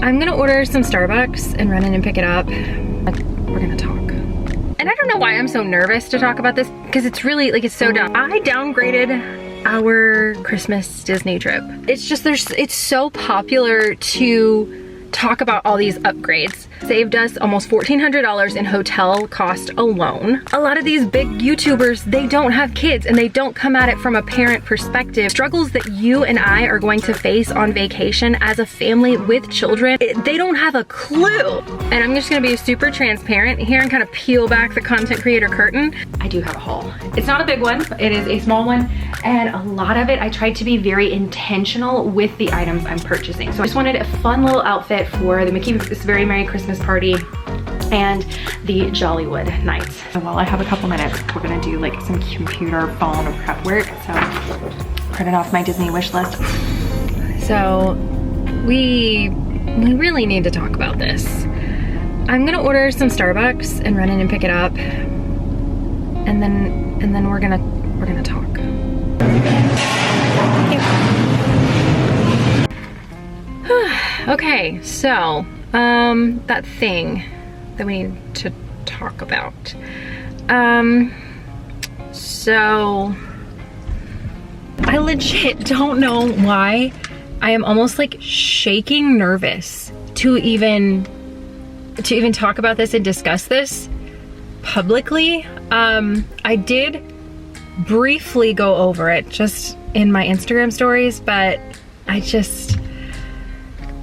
I'm gonna order some Starbucks and run in and pick it up. We're gonna talk. And I don't know why I'm so nervous to talk about this, because it's really, like, it's so dumb. I downgraded our Christmas Disney trip. It's just, it's so popular to talk about all these upgrades. Saved us almost $1,400 in hotel cost alone. A lot of these big YouTubers, they don't have kids and they don't come at it from a parent perspective. Struggles that you and I are going to face on vacation as a family with children, they don't have a clue. And I'm just gonna be super transparent here and kind of peel back the content creator curtain. I do have a haul. It's not a big one, but it is a small one. And a lot of it, I tried to be very intentional with the items I'm purchasing. So I just wanted a fun little outfit for the Mickey's Very Merry Christmas party and the Jollywood nights. So while I have a couple minutes, we're gonna do like some computer phone prep work. So printed off my Disney wish list. So we really need to talk about this. I'm gonna order some Starbucks and run in and pick it up, and then we're gonna talk. Okay, so that thing that we need to talk about. So I legit don't know why I am almost like shaking nervous to even talk about this and discuss this publicly. I did briefly go over it just in my Instagram stories, but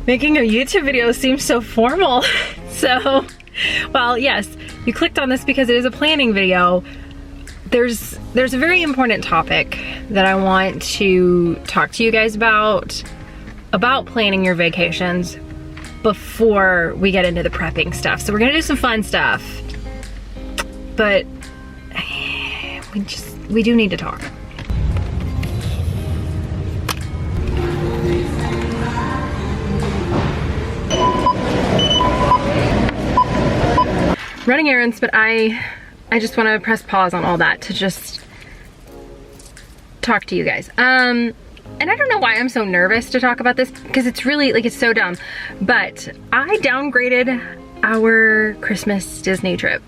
making a YouTube video seems so formal. So, well, yes, you clicked on this because it is a planning video. There's a very important topic that I want to talk to you guys about planning your vacations before we get into the prepping stuff. So we're gonna do some fun stuff, but we do need to talk. Running errands, but I just want to press pause on all that to just talk to you guys. And I don't know why I'm so nervous to talk about this, because it's really, like, it's so dumb. But I downgraded our Christmas Disney trip.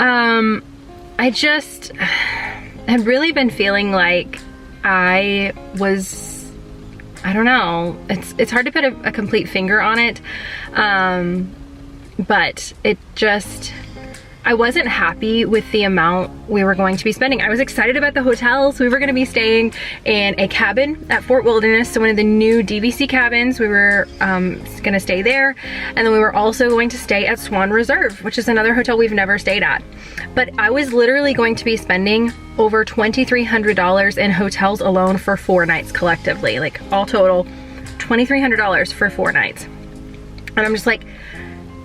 I just had really been feeling like I don't know, it's hard to put a complete finger on it. But it just, I wasn't happy with the amount we were going to be spending. I was excited about the hotels. We were gonna be staying in a cabin at Fort Wilderness, so one of the new DVC cabins. We were gonna stay there. And then we were also going to stay at Swan Reserve, which is another hotel we've never stayed at. But I was literally going to be spending over $2,300 in hotels alone for 4 nights collectively. Like, all total, $2,300 for 4 nights. And I'm just like,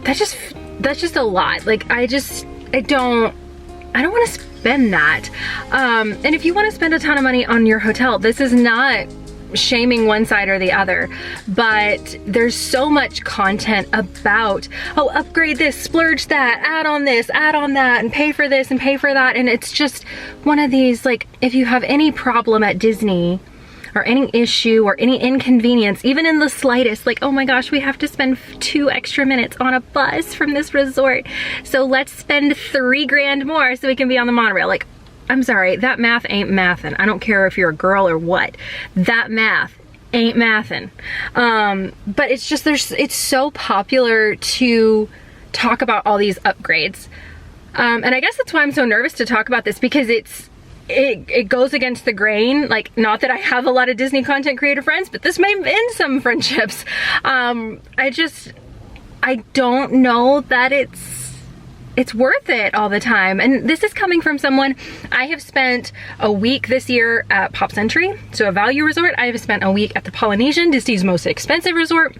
that's just a lot. Like, I don't want to spend that. And if you want to spend a ton of money on your hotel, this is not shaming one side or the other, but there's so much content about, oh, upgrade this, splurge that, add on this, add on that, and pay for this and pay for that. And it's just one of these, like, if you have any problem at Disney, or any issue or any inconvenience, even in the slightest, like, oh my gosh, we have to spend 2 extra minutes on a bus from this resort, so let's spend $3 grand more so we can be on the monorail. Like, I'm sorry, that math ain't mathin'. I don't care if you're a girl or what. That math ain't mathin'. But it's just, it's so popular to talk about all these upgrades. And I guess that's why I'm so nervous to talk about this, because it goes against the grain. Like, not that I have a lot of Disney content creator friends, but this may end some friendships. I don't know that it's worth it all the time. And this is coming from someone, I have spent a week this year at Pop Century, so a value resort. I have spent a week at the Polynesian, Disney's most expensive resort.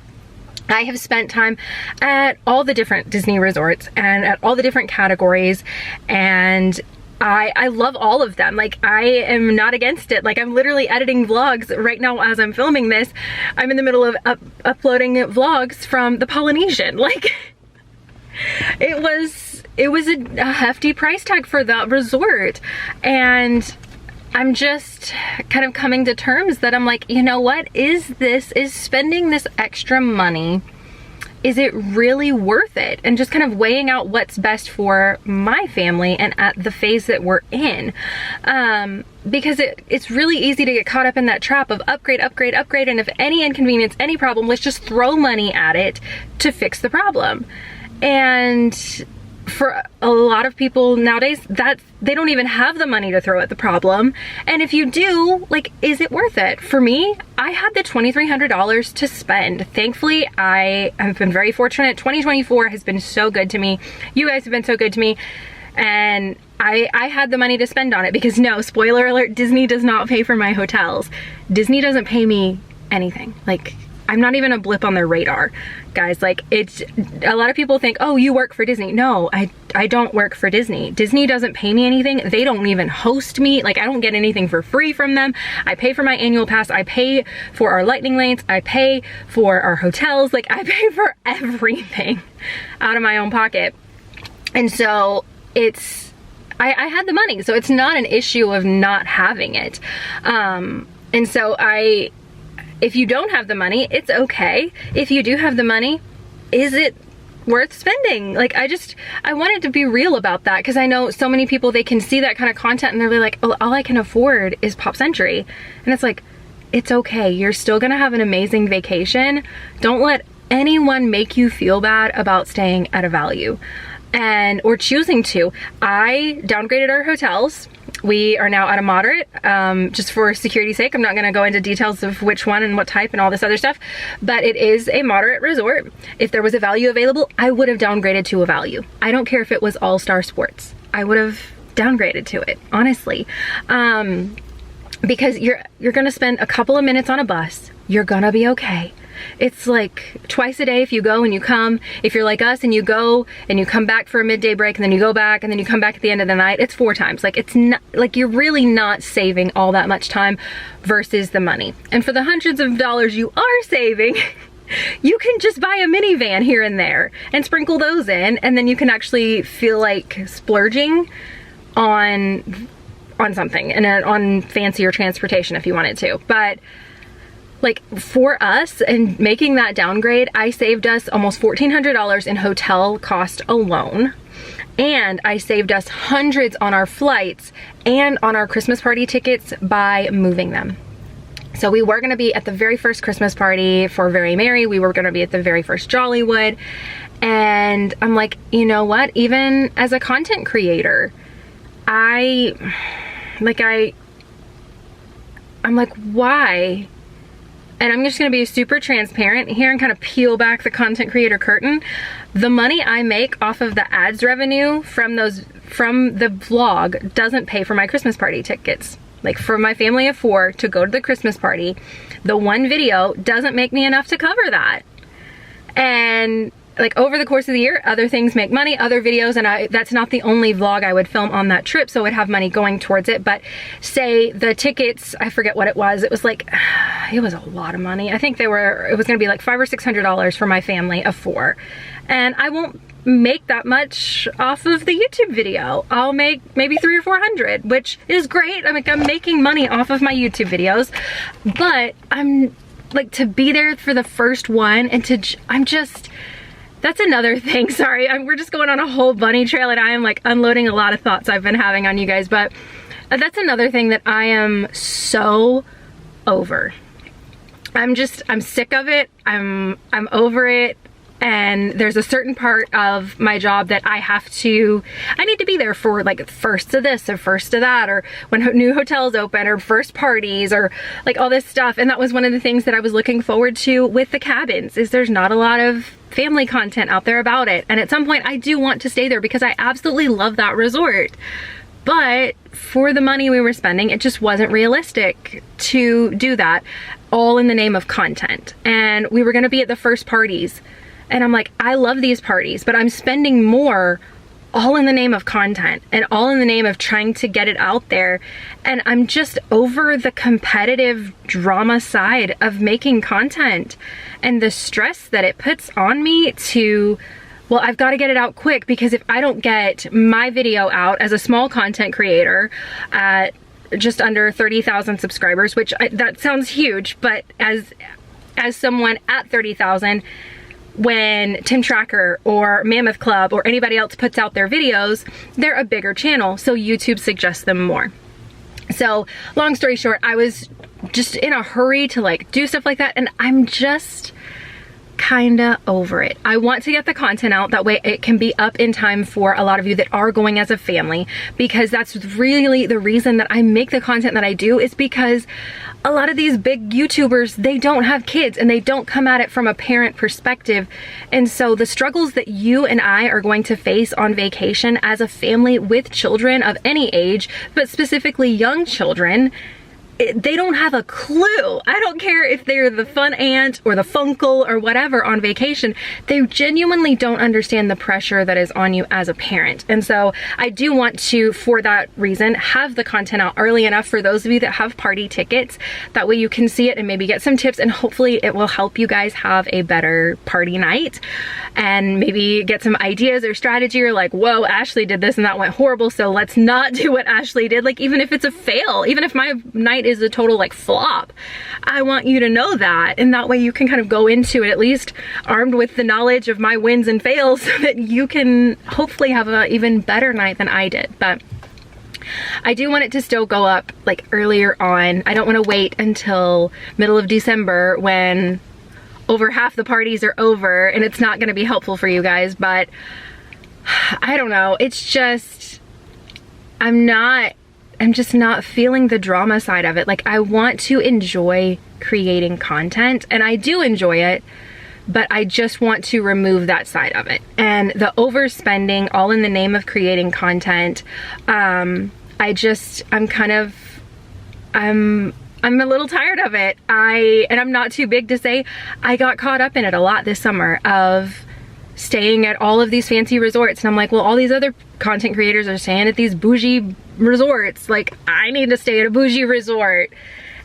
I have spent time at all the different Disney resorts and at all the different categories, and I love all of them. Like, I am not against it. Like, I'm literally editing vlogs right now as I'm filming this. I'm in the middle of uploading vlogs from the Polynesian. Like, it was a hefty price tag for that resort. And I'm just kind of coming to terms that I'm like, you know what, is spending this extra money is it really worth it? And just kind of weighing out what's best for my family and at the phase that we're in. Because it's really easy to get caught up in that trap of upgrade, upgrade, upgrade, and if any inconvenience, any problem, let's just throw money at it to fix the problem. And for a lot of people nowadays, they don't even have the money to throw at the problem. And if you do, like, is it worth it? For me, I had the $2,300 to spend. Thankfully, I have been very fortunate. 2024 has been so good to me. You guys have been so good to me. And I had the money to spend on it because, no, spoiler alert, Disney does not pay for my hotels. Disney doesn't pay me anything. Like, I'm not even a blip on their radar, guys. Like, it's, a lot of people think, oh, you work for Disney. No, I don't work for Disney. Disney doesn't pay me anything. They don't even host me. Like, I don't get anything for free from them. I pay for my annual pass. I pay for our lightning lanes. I pay for our hotels. Like, I pay for everything out of my own pocket. And so it's, I had the money, so it's not an issue of not having it. And so if you don't have the money, it's okay. If you do have the money, is it worth spending? Like, I wanted to be real about that, because I know so many people, they can see that kind of content and they're like, oh, all I can afford is Pop Century. And it's like, it's okay. You're still gonna have an amazing vacation. Don't let anyone make you feel bad about staying at a value or choosing to. I downgraded our hotels. We are now at a moderate, just for security's sake. I'm not gonna go into details of which one and what type and all this other stuff, but it is a moderate resort. If there was a value available, I would have downgraded to a value. I don't care if it was All-Star Sports. I would have downgraded to it, honestly. Because you're gonna spend a couple of minutes on a bus. You're gonna be okay. It's like twice a day if you go and you come. If you're like us and you go and you come back for a midday break and then you go back and then you come back at the end of the night, it's 4 times. Like, it's not, like, you're really not saving all that much time versus the money. And for the hundreds of dollars you are saving, you can just buy a minivan here and there and sprinkle those in, and then you can actually feel like splurging on something and on fancier transportation if you wanted to. But like, for us and making that downgrade, I saved us almost $1,400 in hotel cost alone. And I saved us hundreds on our flights and on our Christmas party tickets by moving them. So we were gonna be at the very first Christmas party for Very Merry. We were gonna be at the very first Jollywood. And I'm like, you know what? Even as a content creator, I'm like, why? And I'm just gonna be super transparent here and kind of peel back the content creator curtain. The money I make off of the ads revenue from the vlog doesn't pay for my Christmas party tickets. Like, for my family of 4 to go to the Christmas party, the one video doesn't make me enough to cover that. And like, over the course of the year, other things make money, other videos, and that's not the only vlog I would film on that trip, so I would have money going towards it. But say the tickets, I forget what it was like, it was a lot of money. I think it was gonna be like $500 or $600 for my family of 4. And I won't make that much off of the YouTube video. I'll make maybe 300 or 400, which is great. I'm making money off of my YouTube videos, but I'm like, to be there for the first one and that's another thing. Sorry, we're just going on a whole bunny trail and I am like unloading a lot of thoughts I've been having on you guys, but that's another thing that I am so over. I'm sick of it. I'm over it. And there's a certain part of my job that I need to be there for, like, first to this or first to that, or when new hotels open, or first parties, or like all this stuff. And that was one of the things that I was looking forward to with the cabins, is there's not a lot of family content out there about it. And at some point I do want to stay there because I absolutely love that resort. But for the money we were spending, it just wasn't realistic to do that, all in the name of content. And we were gonna be at the first parties. And I'm like, I love these parties, but I'm spending more all in the name of content and all in the name of trying to get it out there. And I'm just over the competitive drama side of making content and the stress that it puts on me to, well, I've got to get it out quick, because if I don't get my video out as a small content creator at just under 30,000 subscribers, which that sounds huge, but as someone at 30,000, when Tim Tracker or Mammoth Club or anybody else puts out their videos, they're a bigger channel, so YouTube suggests them more. So long story short, I was just in a hurry to like do stuff like that, and I'm just kinda over it. I want to get the content out, that way it can be up in time for a lot of you that are going as a family, because that's really the reason that I make the content that I do, is because a lot of these big YouTubers, they don't have kids and they don't come at it from a parent perspective. And so the struggles that you and I are going to face on vacation as a family with children of any age, but specifically young children, they don't have a clue. I don't care if they're the fun aunt or the funkle or whatever on vacation. They genuinely don't understand the pressure that is on you as a parent. And so I do want to, for that reason, have the content out early enough for those of you that have party tickets. That way you can see it and maybe get some tips, and hopefully it will help you guys have a better party night and maybe get some ideas or strategy, or like, whoa, Ashley did this and that went horrible, so let's not do what Ashley did. Like, even if it's a fail, even if my night is a total like flop, I want you to know that, and that way you can kind of go into it at least armed with the knowledge of my wins and fails, so that you can hopefully have an even better night than I did. But I do want it to still go up like earlier on. I don't want to wait until middle of December when over half the parties are over, and it's not going to be helpful for you guys. But I don't know, it's just, I'm just not feeling the drama side of it. Like, I want to enjoy creating content, and I do enjoy it, but I just want to remove that side of it. And the overspending all in the name of creating content, I'm a little tired of it. And I'm not too big to say, I got caught up in it a lot this summer of staying at all of these fancy resorts, and I'm like, well, all these other content creators are staying at these bougie resorts, like I need to stay at a bougie resort.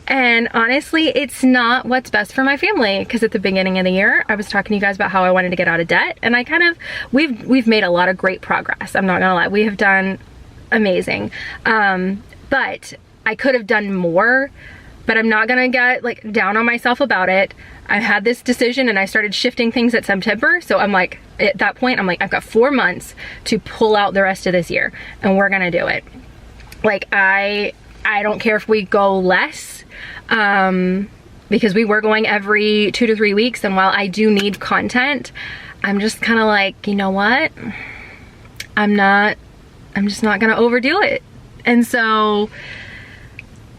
And honestly, it's not what's best for my family, because at the beginning of the year I was talking to you guys about how I wanted to get out of debt, and I kind of, we've made a lot of great progress. I'm not gonna lie, we have done amazing, but I could have done more. But I'm not gonna get like down on myself about it. I had this decision and I started shifting things at September. So I'm like, at that point, I'm like, I've got 4 months to pull out the rest of this year, and we're gonna do it. Like, I don't care if we go less, because we were going every 2 to 3 weeks. And while I do need content, I'm just kind of like, you know what? I'm just not gonna overdo it. And so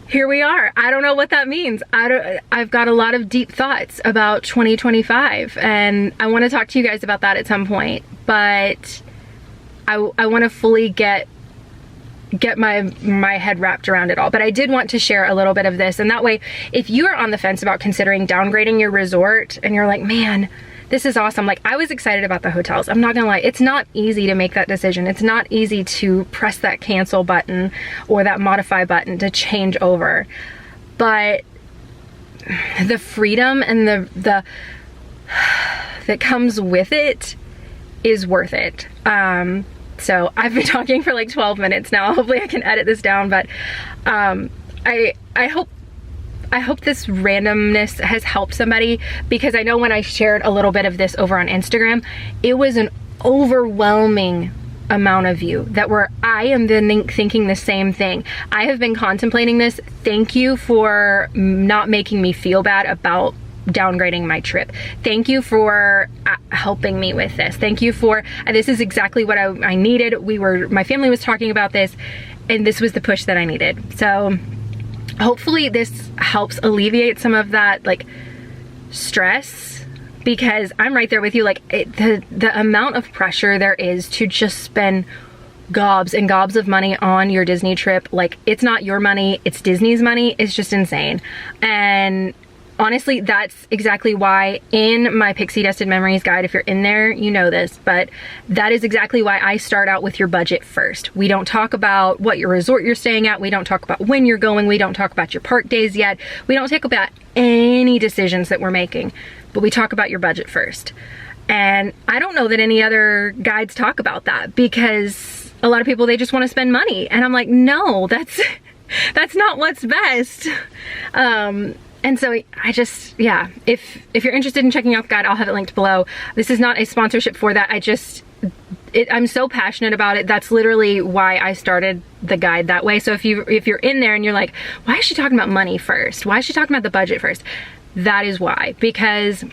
here we are. I don't know what that means. I've got a lot of deep thoughts about 2025, and I want to talk to you guys about that at some point, but I want to fully get my head wrapped around it all. But I did want to share a little bit of this, and that way, if you are on the fence about considering downgrading your resort and you're like, man, this is awesome. Like, I was excited about the hotels. I'm not gonna lie, it's not easy to make that decision. It's not easy to press that cancel button or that modify button to change over. But the freedom and the that comes with it is worth it. So I've been talking for like 12 minutes now. Hopefully I can edit this down, but I hope this randomness has helped somebody, because I know when I shared a little bit of this over on Instagram, it was an overwhelming amount of you that were, I am then thinking the same thing. I have been contemplating this. Thank you for not making me feel bad about downgrading my trip. Thank you for helping me with this. Thank you for, this is exactly what I needed. My family was talking about this, and this was the push that I needed. So hopefully this helps alleviate some of that like stress, because I'm right there with you. Like, the amount of pressure there is to just spend gobs and gobs of money on your Disney trip. Like, it's not your money, it's Disney's money. It's just insane. And honestly, that's exactly why in my Pixie Dusted Memories guide, if you're in there, you know this, but that is exactly why I start out with your budget first. We don't talk about what your resort you're staying at. We don't talk about when you're going. We don't talk about your park days yet. We don't talk about any decisions that we're making, but we talk about your budget first. And I don't know that any other guides talk about that, because a lot of people, they just want to spend money. And I'm like, no, that's not what's best. And so I just, yeah, if you're interested in checking out the guide, I'll have it linked below. This is not a sponsorship for that. I'm so passionate about it. That's literally why I started the guide that way. So if you're in there and you're like, why is she talking about money first? Why is she talking about the budget first? That is why, because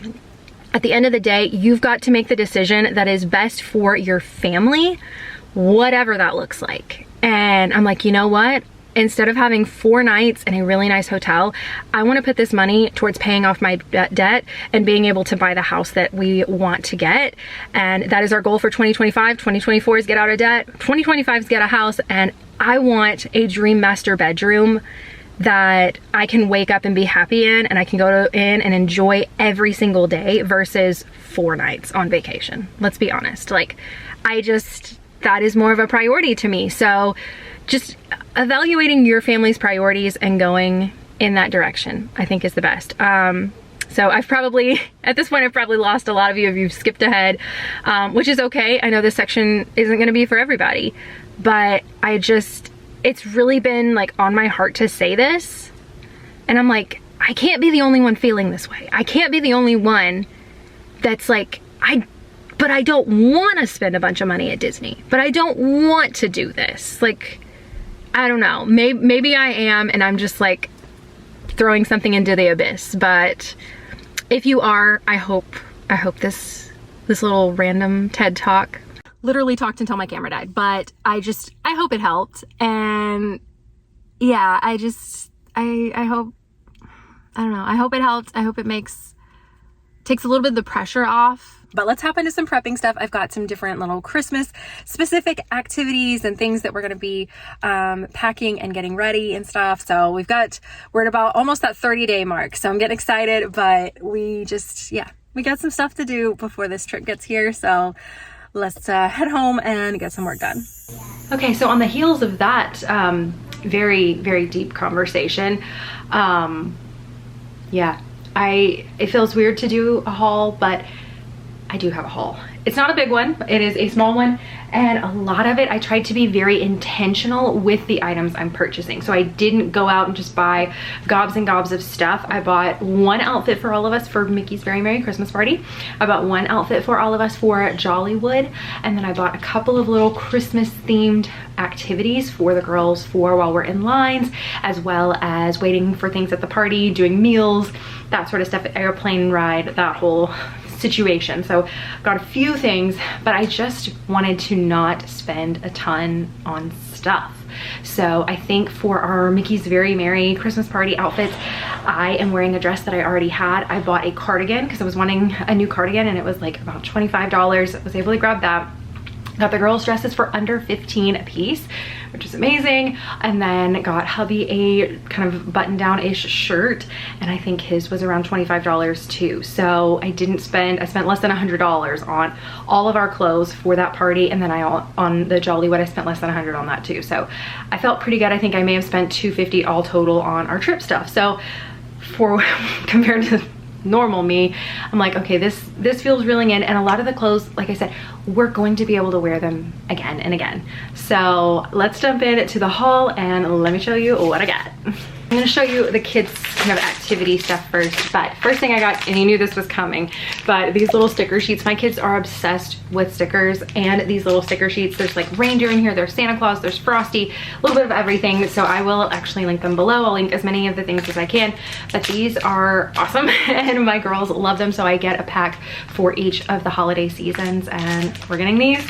at the end of the day, you've got to make the decision that is best for your family, whatever that looks like. And I'm like, you know what? Instead of having 4 nights in a really nice hotel, I want to put this money towards paying off my debt and being able to buy the house that we want to get. And that is our goal for 2025. 2024 is get out of debt. 2025 is get a house. And I want a dream master bedroom that I can wake up and be happy in, and I can go in and enjoy every single day versus 4 nights on vacation. Let's be honest. Like, that is more of a priority to me. So just evaluating your family's priorities and going in that direction, I think, is the best. So at this point, I've probably lost a lot of you if you've skipped ahead, which is okay. I know this section isn't gonna be for everybody, but it's really been like on my heart to say this. And I'm like, I can't be the only one feeling this way. I can't be the only one that's like, but I don't want to spend a bunch of money at Disney, but I don't want to do this. Like, I don't know, maybe I am, and I'm just like throwing something into the abyss. But if you are, I hope this little random TED Talk, literally talked until my camera died, but I hope it helped. And yeah, I hope, I don't know, I hope it helped. I hope it takes a little bit of the pressure off. But let's hop into some prepping stuff. I've got some different little Christmas specific activities and things that we're gonna be packing and getting ready and stuff. So we're at about almost that 30-day mark. So I'm getting excited, but we got some stuff to do before this trip gets here. So let's head home and get some work done. Okay, so on the heels of that very, very deep conversation, yeah, it feels weird to do a haul, but I do have a haul. It's not a big one, it is a small one, and a lot of it I tried to be very intentional with the items I'm purchasing. So I didn't go out and just buy gobs and gobs of stuff. I bought 1 outfit for all of us for Mickey's Very Merry Christmas Party. I bought 1 outfit for all of us for Jollywood, and then I bought a couple of little Christmas themed activities for the girls for while we're in lines, as well as waiting for things at the party, doing meals, that sort of stuff, airplane ride, that whole situation. So got a few things, but I just wanted to not spend a ton on stuff. So I think for our Mickey's Very Merry Christmas Party outfits, I am wearing a dress that I already had. I bought a cardigan because I was wanting a new cardigan, and it was like about $25. I was able to grab that. Got the girls' dresses for under $15 a piece, which is amazing. And then got hubby a kind of button-down-ish shirt, and I think his was around $25 too. So I spent less than $100 on all of our clothes for that party, and then on the Jollywood, I spent less than $100 on that too. So I felt pretty good. I think I may have spent $250 all total on our trip stuff. So compared to normal me, I'm like, okay, this feels reeling in. And a lot of the clothes, like I said, we're going to be able to wear them again and again. So let's jump into the haul and let me show you what I got. I'm gonna show you the kids kind of activity stuff first, but first thing I got, and you knew this was coming, but these little sticker sheets. My kids are obsessed with stickers, and these little sticker sheets, there's like reindeer in here, there's Santa Claus, there's Frosty, a little bit of everything. So I will actually link them below. I'll link as many of the things as I can, but these are awesome and my girls love them. So I get a pack for each of the holiday seasons, and we're getting these.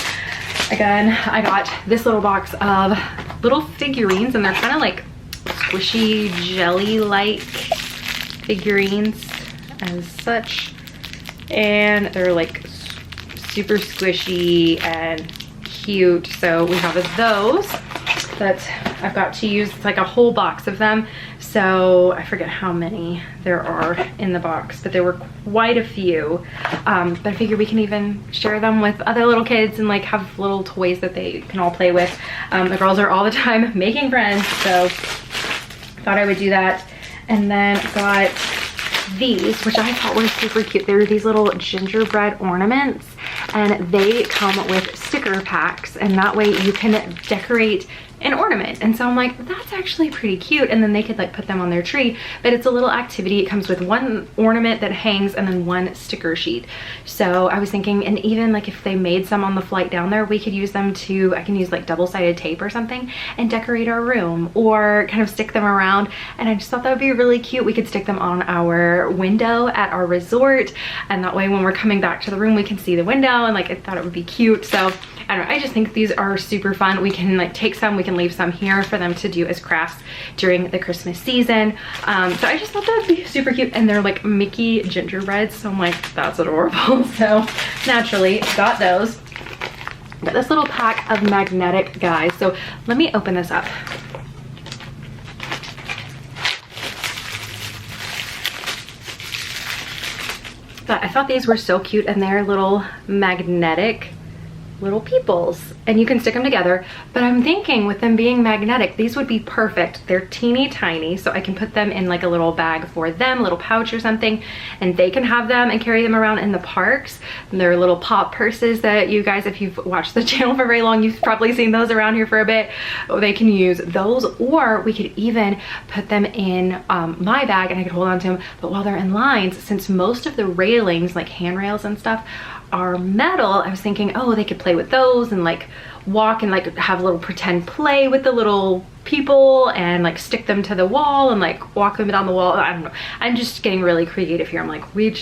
Again, I got this little box of little figurines, and they're kind of like squishy jelly-like figurines as such, and they're like super squishy and cute. So we have those that I've got to use. It's like a whole box of them. So I forget how many there are in the box, but there were quite a few. But I figure we can even share them with other little kids and like have little toys that they can all play with. The girls are all the time making friends, so thought I would do that. And then got these, which I thought were super cute. They're these little gingerbread ornaments, and they come with sticker packs, and that way you can decorate an ornament. And so I'm like, that's actually pretty cute. And then they could like put them on their tree, but it's a little activity. It comes with one ornament that hangs and then one sticker sheet. So I was thinking, and even like if they made some on the flight down there, we could use them to, I can use like double-sided tape or something and decorate our room or kind of stick them around. And I just thought that would be really cute. We could stick them on our window at our resort, and that way when we're coming back to the room, we can see the window, and like I thought it would be cute. So I don't know, I just think these are super fun. We can like take some, we can leave some here for them to do as crafts during the Christmas season. So I just thought that would be super cute. And they're like Mickey gingerbreads, so I'm like, that's adorable. So naturally got those. Got this little pack of magnetic guys. So let me open this up. But I thought these were so cute, and they're little magnetic little peoples, and you can stick them together. But I'm thinking with them being magnetic, these would be perfect. They're teeny tiny, so I can put them in like a little bag for them, a little pouch or something, and they can have them and carry them around in the parks. And they're little pop purses that you guys, if you've watched the channel for very long, you've probably seen those around here for a bit. They can use those, or we could even put them in my bag and I could hold on to them. But while they're in lines, since most of the railings, like handrails and stuff, are metal, I was thinking, oh, they could play with those and like walk and like have a little pretend play with the little people and like stick them to the wall and like walk them down the wall. I don't know, I'm just getting really creative here. I'm like, we're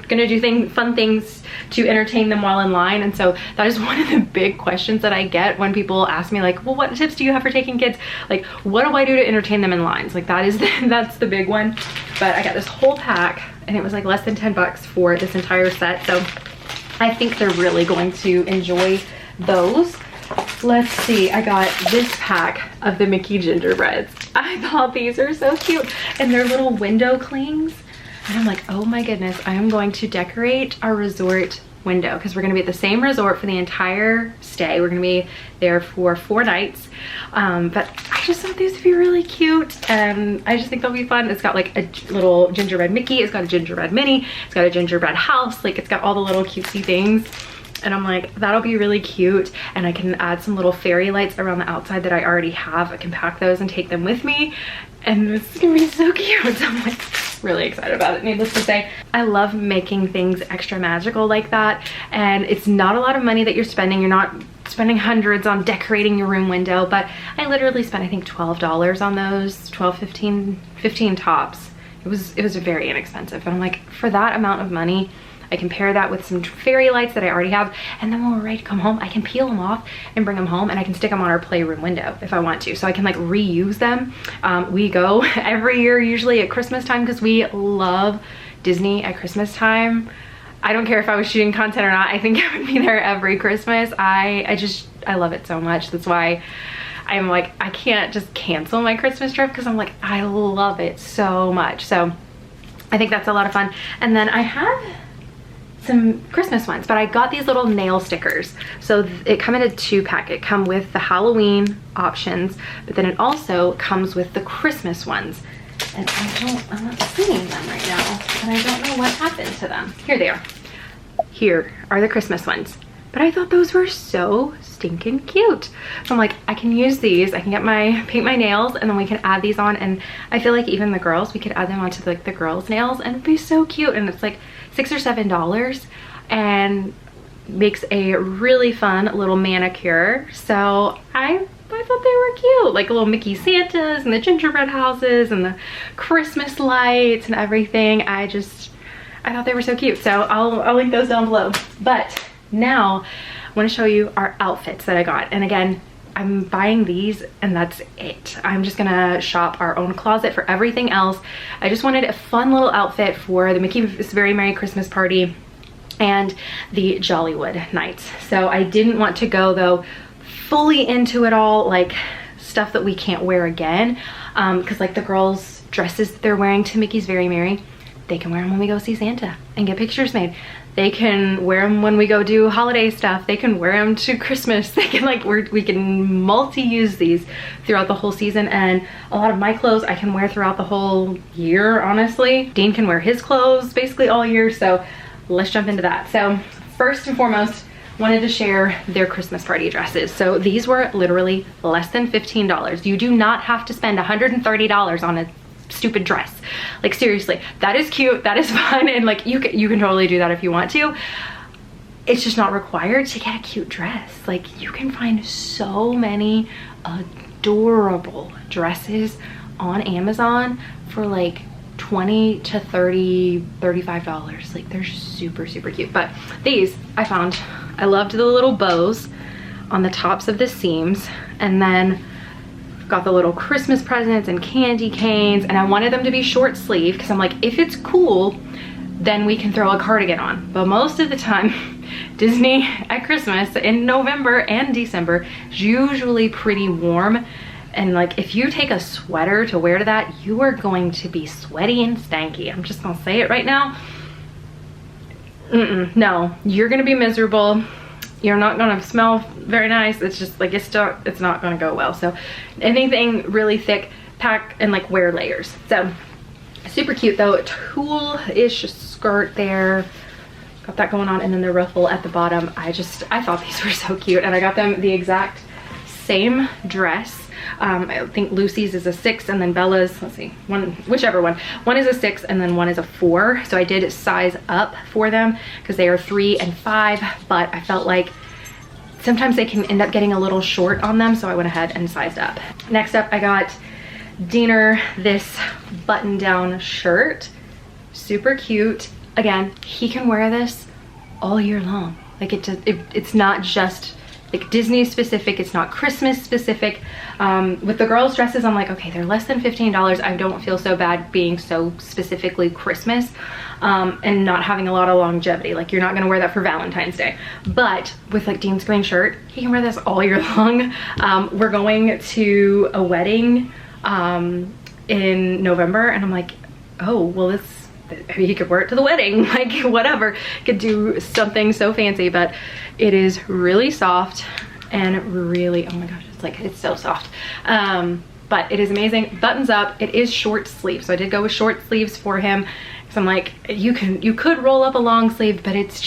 gonna do fun things to entertain them while in line. And so that is one of the big questions that I get when people ask me like, well, what tips do you have for taking kids? Like, what do I do to entertain them in lines? Like that is that's the big one. But I got this whole pack and it was like less than 10 bucks for this entire set. So I think they're really going to enjoy those. Let's see, I got this pack of the Mickey gingerbreads. I thought these are so cute, and they're little window clings. And I'm like, oh my goodness, I am going to decorate our resort window because we're gonna be at the same resort for the entire stay. We're gonna be there for 4 nights. But I just thought these would be really cute, and I just think they'll be fun. It's got like a little gingerbread Mickey, it's got a gingerbread Minnie, it's got a gingerbread house, like it's got all the little cutesy things. And I'm like, that'll be really cute. And I can add some little fairy lights around the outside that I already have. I can pack those and take them with me. And this is gonna be so cute. So I'm like really excited about it. Needless to say, I love making things extra magical like that. And it's not a lot of money that you're spending. You're not spending hundreds on decorating your room window, but I literally spent, I think, $12 on those, 12, 15 tops. It was very inexpensive. And I'm like, for that amount of money, I can pair that with some fairy lights that I already have, and then when we're ready to come home, I can peel them off and bring them home, and I can stick them on our playroom window if I want to. So I can like reuse them. We go every year, usually at Christmas time, because we love Disney at Christmas time. I don't care if I was shooting content or not. I think I would be there every Christmas. I love it so much. That's why I'm like, I can't just cancel my Christmas trip, because I'm like, I love it so much. So I think that's a lot of fun. And then I have some Christmas ones, but I got these little nail stickers. So it come in a 2-pack. It come with the Halloween options, but then it also comes with the Christmas ones. And I'm not seeing them right now, and I don't know what happened to them. Here they are. Here are the Christmas ones. But I thought those were so stinking cute. So I'm like, I can use these. I can paint my nails, and then we can add these on. And I feel like even the girls, we could add them onto like the girls' nails, and it'd be so cute. And it's like $6 or $7 and makes a really fun little manicure. So I thought they were cute, like little Mickey Santas and the gingerbread houses and the Christmas lights and everything. I thought they were so cute. So I'll link those down below. But now I want to show you our outfits that I got. And again, I'm buying these and that's it. I'm just gonna shop our own closet for everything else. I just wanted a fun little outfit for the Mickey's Very Merry Christmas Party and the Jollywood nights. So I didn't want to go though fully into it all, like stuff that we can't wear again, because like the girls' dresses that they're wearing to Mickey's Very Merry, they can wear them when we go see Santa and get pictures made. They can wear them when we go do holiday stuff. They can wear them to Christmas. They can like, we can multi-use these throughout the whole season. And a lot of my clothes I can wear throughout the whole year, honestly. Dean can wear his clothes basically all year. So let's jump into that. So first and foremost, wanted to share their Christmas party dresses. So these were literally less than $15. You do not have to spend $130 on a stupid dress. Like seriously, that is cute, that is fun, and like you can totally do that if you want to. It's just not required to get a cute dress. Like you can find so many adorable dresses on Amazon for like $20 to $30, $35. Like they're super cute. But these I found, I loved the little bows on the tops of the seams, and then got the little Christmas presents and candy canes, and I wanted them to be short sleeve because I'm like, if it's cool, then we can throw a cardigan on. But most of the time, Disney at Christmas in November and December is usually pretty warm. And like, if you take a sweater to wear to that, you are going to be sweaty and stanky. I'm just gonna say it right now. No, you're gonna be miserable. You're not gonna smell very nice. It's just like, it's not gonna go well. So anything really thick, pack and like wear layers. So super cute though. Tulle-ish skirt there. Got that going on, and then the ruffle at the bottom. I thought these were so cute, and I got them the exact same dress. I think Lucy's is a 6, and then Bella's, let's see, whichever one. One is a 6 and then one is a 4. So I did size up for them because they are 3 and 5, but I felt like sometimes they can end up getting a little short on them, so I went ahead and sized up. Next up, I got Diener this button-down shirt. Super cute. Again, he can wear this all year long. Like it's not just like Disney specific, it's not Christmas specific. With the girls' dresses, I'm like, okay, they're less than $15. I don't feel so bad being so specifically Christmas and not having a lot of longevity. Like you're not gonna wear that for Valentine's Day. But with like Dean's green shirt, he can wear this all year long. We're going to a wedding in November, and I'm like, oh, well, he could wear it to the wedding, like whatever, could do something so fancy. But it is really soft and really, oh my gosh, it's so soft. But it is amazing. Buttons up. It is short sleeve, so I did go with short sleeves for him because I'm like, you could roll up a long sleeve, but it's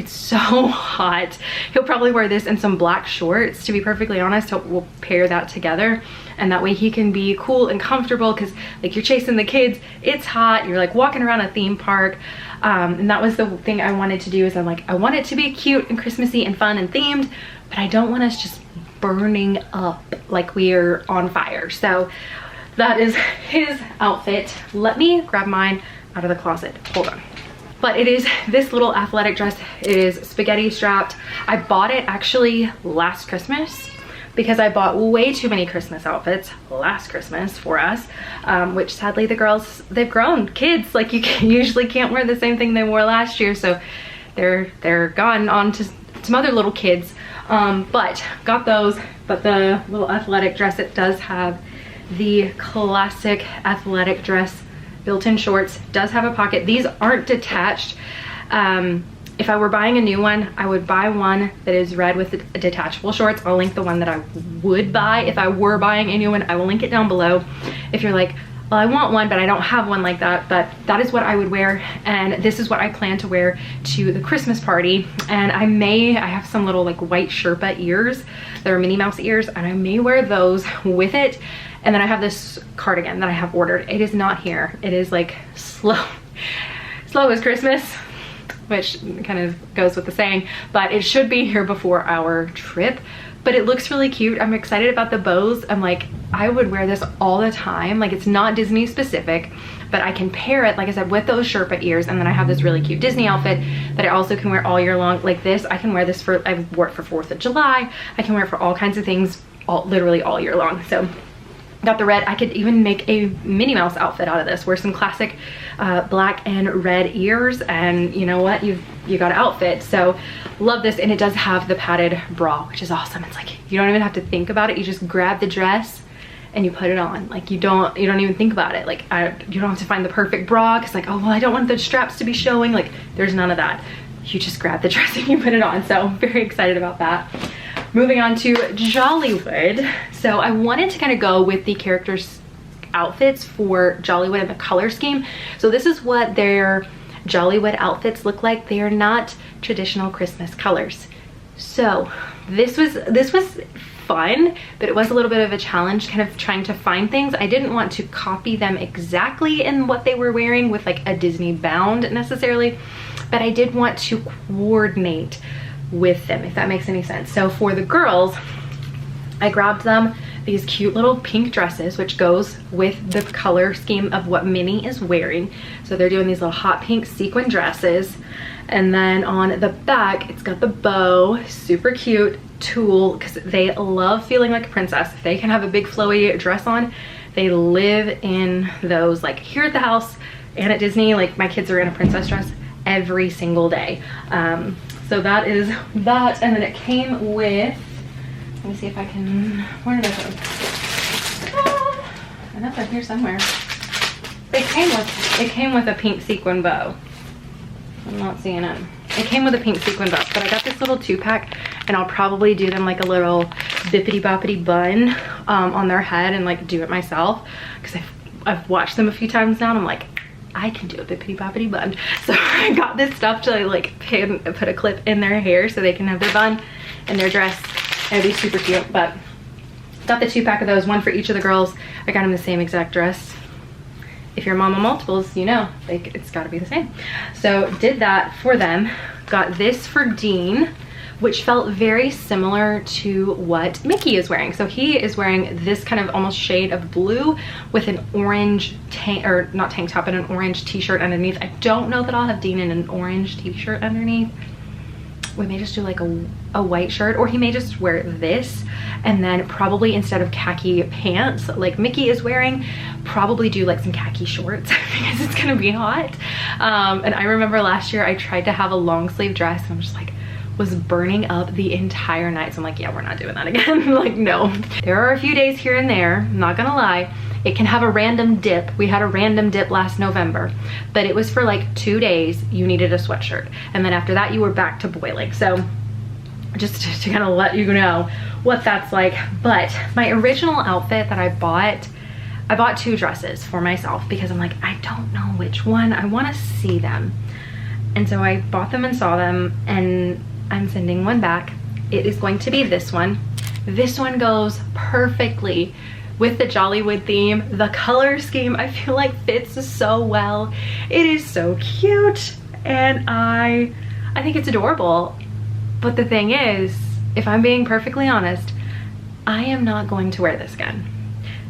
so hot. He'll probably wear this and some black shorts, to be perfectly honest. We'll pair that together, and that way he can be cool and comfortable, because like you're chasing the kids, it's hot, you're like walking around a theme park. And that was the thing I wanted to do, is I'm like, I want it to be cute and Christmassy and fun and themed, but I don't want us just burning up like we are on fire. So that is his outfit. Let me grab mine out of the closet, hold on. But it is this little athletic dress. It is spaghetti strapped. I bought it actually last Christmas because I bought way too many Christmas outfits last Christmas for us, which sadly the girls, they've grown, kids, like you usually can't wear the same thing they wore last year, so they're gone on to some other little kids. But got those. But the little athletic dress, it does have the classic athletic dress built-in shorts, does have a pocket. These aren't detached. If I were buying a new one, I would buy one that is red with the detachable shorts. I'll link the one that I would buy if I were buying a new one. I will link it down below if you're like, well, I want one, but I don't have one like that. But that is what I would wear, and this is what I plan to wear to the Christmas party. And I have some little like white Sherpa ears. They're Minnie Mouse ears, and I may wear those with it. And then I have this cardigan that I have ordered. It is not here. It is like slow as Christmas, which kind of goes with the saying, but it should be here before our trip. But it looks really cute. I'm excited about the bows. I'm like, I would wear this all the time. Like, it's not Disney specific, but I can pair it, like I said, with those Sherpa ears. And then I have this really cute Disney outfit that I also can wear all year long. Like this, I can wear this for, I wore it for 4th of July. I can wear it for all kinds of things, literally all year long. So got the red. I could even make a Minnie Mouse outfit out of this. Wear some classic black and red ears, and you know what? You got an outfit. So love this, and it does have the padded bra, which is awesome. It's like you don't even have to think about it. You just grab the dress and you put it on. Like you don't even think about it. Like you don't have to find the perfect bra because like, oh well, I don't want the straps to be showing. Like there's none of that. You just grab the dress and you put it on. So very excited about that. Moving on to Jollywood. So I wanted to kind of go with the characters' outfits for Jollywood and the color scheme. So this is what their Jollywood outfits look like. They are not traditional Christmas colors. So this was fun, but it was a little bit of a challenge kind of trying to find things. I didn't want to copy them exactly in what they were wearing with like a Disney bound necessarily, but I did want to coordinate with them, if that makes any sense. So for the girls, I grabbed them these cute little pink dresses, which goes with the color scheme of what Minnie is wearing. So they're doing these little hot pink sequin dresses. And then on the back, it's got the bow, super cute tulle, because they love feeling like a princess. If they can have a big flowy dress on, they live in those. Like here at the house and at Disney, like my kids are in a princess dress every single day. So that is that. And then it came with, let me see if I can, where did I go? I know they're here somewhere. It came with a pink sequin bow. I'm not seeing it. It came with a pink sequin bow, but I got this little 2-pack, and I'll probably do them like a little bippity boppity bun on their head and like do it myself, because I've watched them a few times now and I'm like, I can do a bippity boppity bun. So I got this stuff to like put a clip in their hair so they can have their bun and their dress. It'd be super cute. But got the 2-pack of those, one for each of the girls. I got them the same exact dress. If you're a mom of multiples, you know, like it's got to be the same. So did that for them. Got this for Dean, which felt very similar to what Mickey is wearing. So he is wearing this kind of almost shade of blue with an orange tank, or not tank top, but an orange t-shirt underneath. I don't know that I'll have Dean in an orange t-shirt underneath. We may just do like a white shirt, or he may just wear this, and then probably instead of khaki pants like Mickey is wearing, probably do like some khaki shorts because it's gonna be hot. And I remember last year I tried to have a long sleeve dress and I'm just like, was burning up the entire night. So I'm like, yeah, we're not doing that again. Like, no. There are a few days here and there, not gonna lie, it can have a random dip. We had a random dip last November, but it was for like 2 days you needed a sweatshirt. And then after that you were back to boiling. So just to kind of let you know what that's like. But my original outfit that I bought 2 dresses for myself because I'm like, I don't know which one. I want to see them. And so I bought them and saw them, and I'm sending one back. It is going to be this one. This one goes perfectly with the Jollywood theme. The color scheme I feel like fits so well. It is so cute and I think it's adorable. But the thing is, if I'm being perfectly honest, I am not going to wear this again.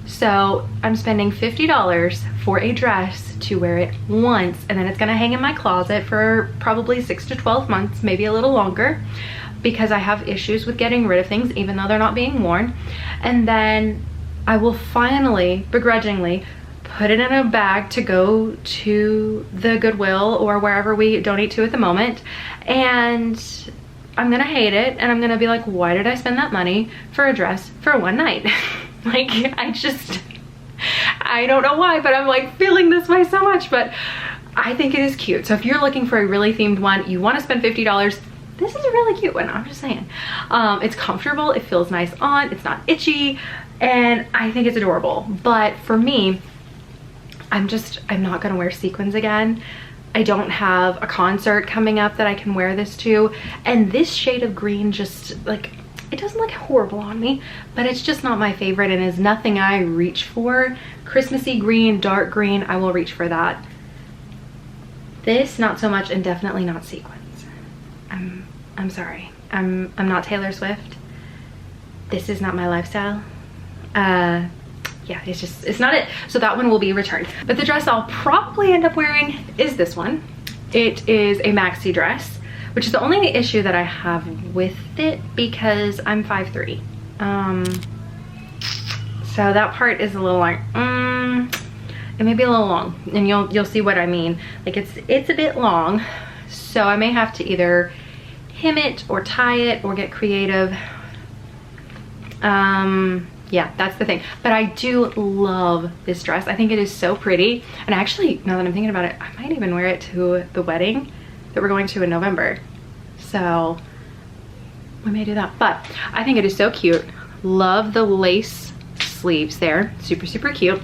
So I'm spending $50 for a dress to wear it once, and then it's gonna hang in my closet for probably 6 to 12 months, maybe a little longer, because I have issues with getting rid of things even though they're not being worn. And then I will finally, begrudgingly, put it in a bag to go to the Goodwill or wherever we donate to at the moment, and I'm gonna hate it, and I'm gonna be like, why did I spend that money for a dress for one night? Like, I don't know why, but I'm like feeling this way so much. But I think it is cute. So if you're looking for a really themed one, you want to spend $50, this is a really cute one. I'm just saying. It's comfortable, it feels nice on, it's not itchy, and I think it's adorable. But for me, I'm not gonna wear sequins again. I don't have a concert coming up that I can wear this to, and this shade of green just like, it doesn't look horrible on me, but it's just not my favorite and is nothing I reach for. Christmassy green, dark green, I will reach for that. This, not so much, and definitely not sequins. I'm sorry. I'm not Taylor Swift. This is not my lifestyle. Yeah, it's not it. So that one will be returned. But the dress I'll probably end up wearing is this one. It is a maxi dress, which is the only issue that I have with it because I'm 5'3". So that part is a little like, it may be a little long, and you'll see what I mean. Like it's a bit long, so I may have to either hem it or tie it or get creative. Yeah, that's the thing. But I do love this dress. I think it is so pretty. And actually, now that I'm thinking about it, I might even wear it to the wedding that we're going to in November. So we may do that. But I think it is so cute. Love the lace sleeves there. Super, super cute.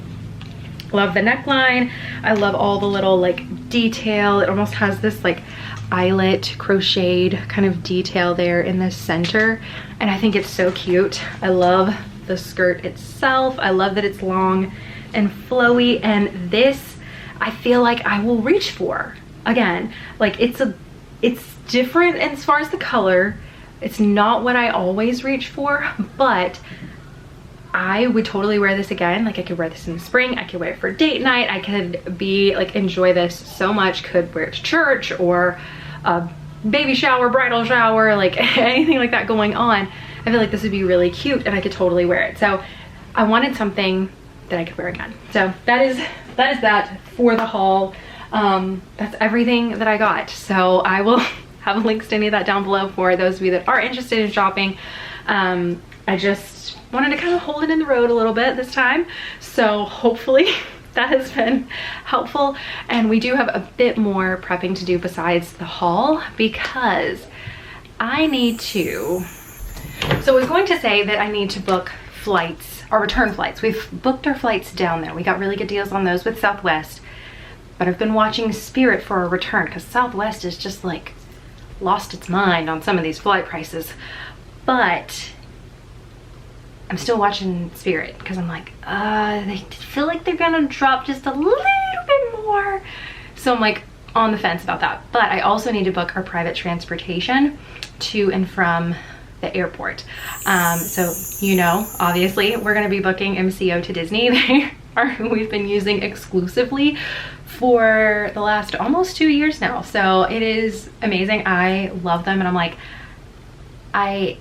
Love the neckline. I love all the little like detail. It almost has this like eyelet crocheted kind of detail there in the center, and I think it's so cute. I love the skirt itself. I love that it's long and flowy, and this I feel like I will reach for again. Like it's different as far as the color. It's not what I always reach for, but I would totally wear this again. Like I could wear this in the spring, I could wear it for date night, I could be like, enjoy this so much, could wear it to church or a baby shower, bridal shower, like anything like that going on. I feel like this would be really cute and I could totally wear it. So I wanted something that I could wear again. So that is that for the haul. That's everything that I got. So I will have links to any of that down below for those of you that are interested in shopping. I just wanted to kind of hold it in the road a little bit this time. So hopefully that has been helpful. And we do have a bit more prepping to do besides the haul, because I need to, so I was going to say that I need to book flights, or return flights. We've booked our flights down there. We got really good deals on those with Southwest, but I've been watching Spirit for a return because Southwest is just like lost its mind on some of these flight prices. But I'm still watching Spirit because I'm like, they feel like they're gonna drop just a little bit more. So I'm like on the fence about that. But I also need to book our private transportation to and from the airport. So, you know, obviously we're gonna be booking MCO to Disney. They are who we've been using exclusively for the last almost 2 years now. So it is amazing. I love them, and I'm like,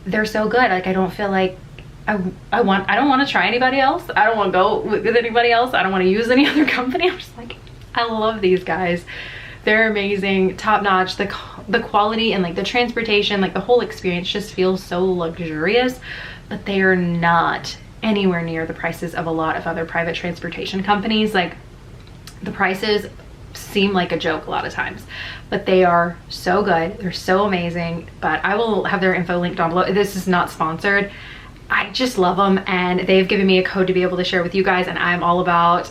they're so good. Like I don't feel like I don't want to try anybody else. I don't want to go with anybody else. I don't want to use any other company. I'm just like, I love these guys. They're amazing, top notch. The quality and like the transportation, like the whole experience just feels so luxurious, but they are not anywhere near the prices of a lot of other private transportation companies. Like the prices seem like a joke a lot of times, but they are so good. They're so amazing. But I will have their info linked down below. This is not sponsored. I just love them, and they've given me a code to be able to share with you guys, and I'm all about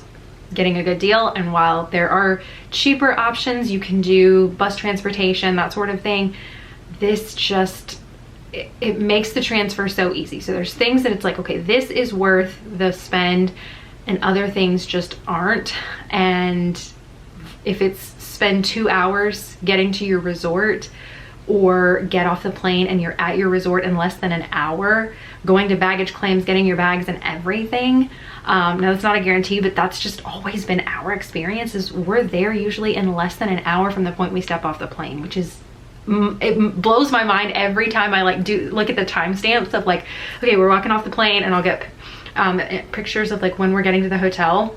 getting a good deal. And while there are cheaper options, you can do bus transportation, that sort of thing, this just, it makes the transfer so easy. So there's things that it's like, okay, this is worth the spend, and other things just aren't. And if it's spend 2 hours getting to your resort, or get off the plane and you're at your resort in less than an hour, going to baggage claims, getting your bags and everything. Now that's not a guarantee, but that's just always been our experience, is we're there usually in less than an hour from the point we step off the plane, which is, it blows my mind every time I like look at the timestamps of like, okay, we're walking off the plane, and I'll get pictures of like when we're getting to the hotel.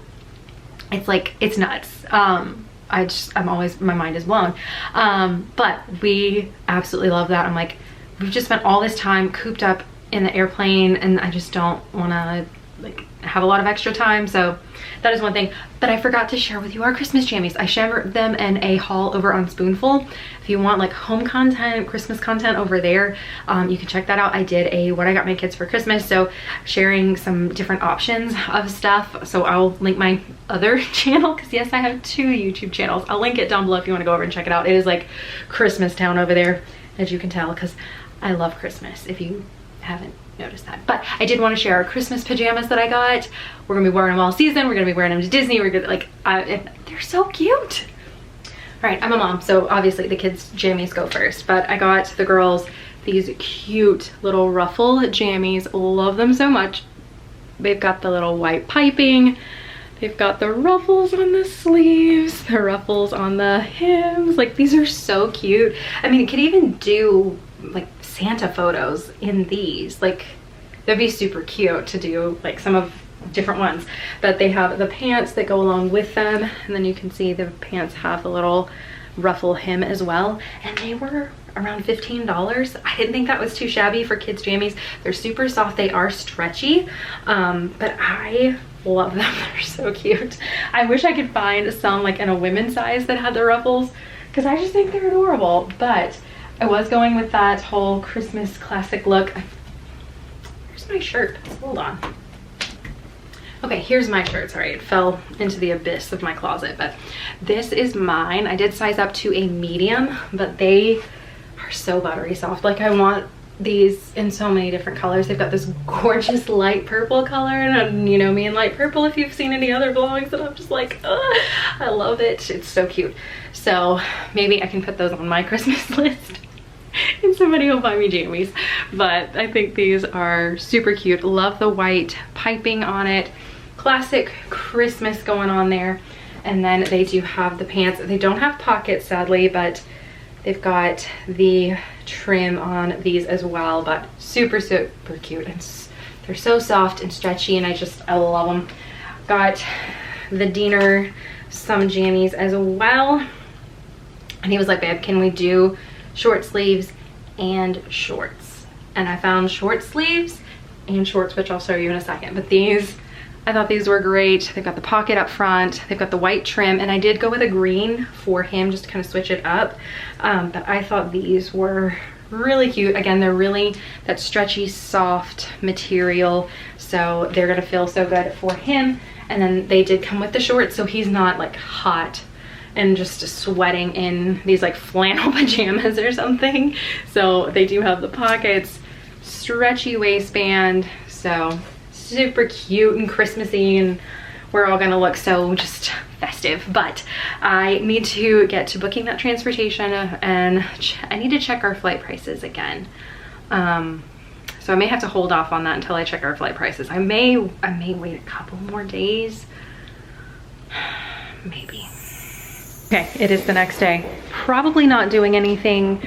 It's like, it's nuts. I'm always, my mind is blown. But we absolutely love that. I'm like, we've just spent all this time cooped up in the airplane, and I just don't want to like have a lot of extra time. So that is one thing. But I forgot to share with you our Christmas jammies. I shared them in a haul over on Spoonful. If you want like home content, Christmas content over there, you can check that out. I did a what I got my kids for Christmas, so sharing some different options of stuff. So I'll link my other channel, because yes, I have 2 YouTube channels. I'll link it down below if you want to go over and check it out. It is like Christmas town over there, as you can tell, because I love Christmas, if you haven't noticed that. But I did want to share our Christmas pajamas that I got. We're gonna be wearing them all season. We're gonna be wearing them to Disney. We're gonna like, they're so cute. All right, I'm a mom, so obviously the kids' jammies go first, but I got the girls these cute little ruffle jammies. Love them so much. They've got the little white piping. They've got the ruffles on the sleeves, the ruffles on the hems. Like, these are so cute. I mean, you could even do like Santa photos in these. Like, that'd be super cute to do like some of different ones. But they have the pants that go along with them, and then you can see the pants have the little ruffle hem as well, and they were around $15. I didn't think that was too shabby for kids jammies. They're super soft, they are stretchy, but I love them. They're so cute. I wish I could find some like in a women's size that had the ruffles, because I just think they're adorable. But I was going with that whole Christmas classic look. Here's my shirt, hold on. Okay, here's my shirt. Sorry, it fell into the abyss of my closet, but this is mine. I did size up to a medium, but they are so buttery soft. Like, I want these in so many different colors. They've got this gorgeous light purple color, and you know me and light purple if you've seen any other vlogs, and I'm just like, ugh, I love it. It's so cute. So maybe I can put those on my Christmas list and somebody will buy me jammies. But I think these are super cute. Love the white piping on it. Classic Christmas going on there. And then they do have the pants. They don't have pockets, sadly, but they've got the trim on these as well, but super, super cute. And they're so soft and stretchy, and I love them. Got the Diener some jammies as well. And he was like, babe, can we do short sleeves and shorts? And I found short sleeves and shorts, which I'll show you in a second. But these, I thought these were great. They've got the pocket up front, they've got the white trim, and I did go with a green for him just to kind of switch it up. But I thought these were really cute. Again, they're really that stretchy, soft material, so they're gonna feel so good for him. And then they did come with the shorts, so he's not like hot and just sweating in these like flannel pajamas or something. So they do have the pockets, stretchy waistband, so super cute and Christmassy, and we're all gonna look so just festive. But I need to get to booking that transportation, and I need to check our flight prices again. So I may have to hold off on that until I check our flight prices. I may wait a couple more days, maybe. Okay, it is the next day. Probably not doing anything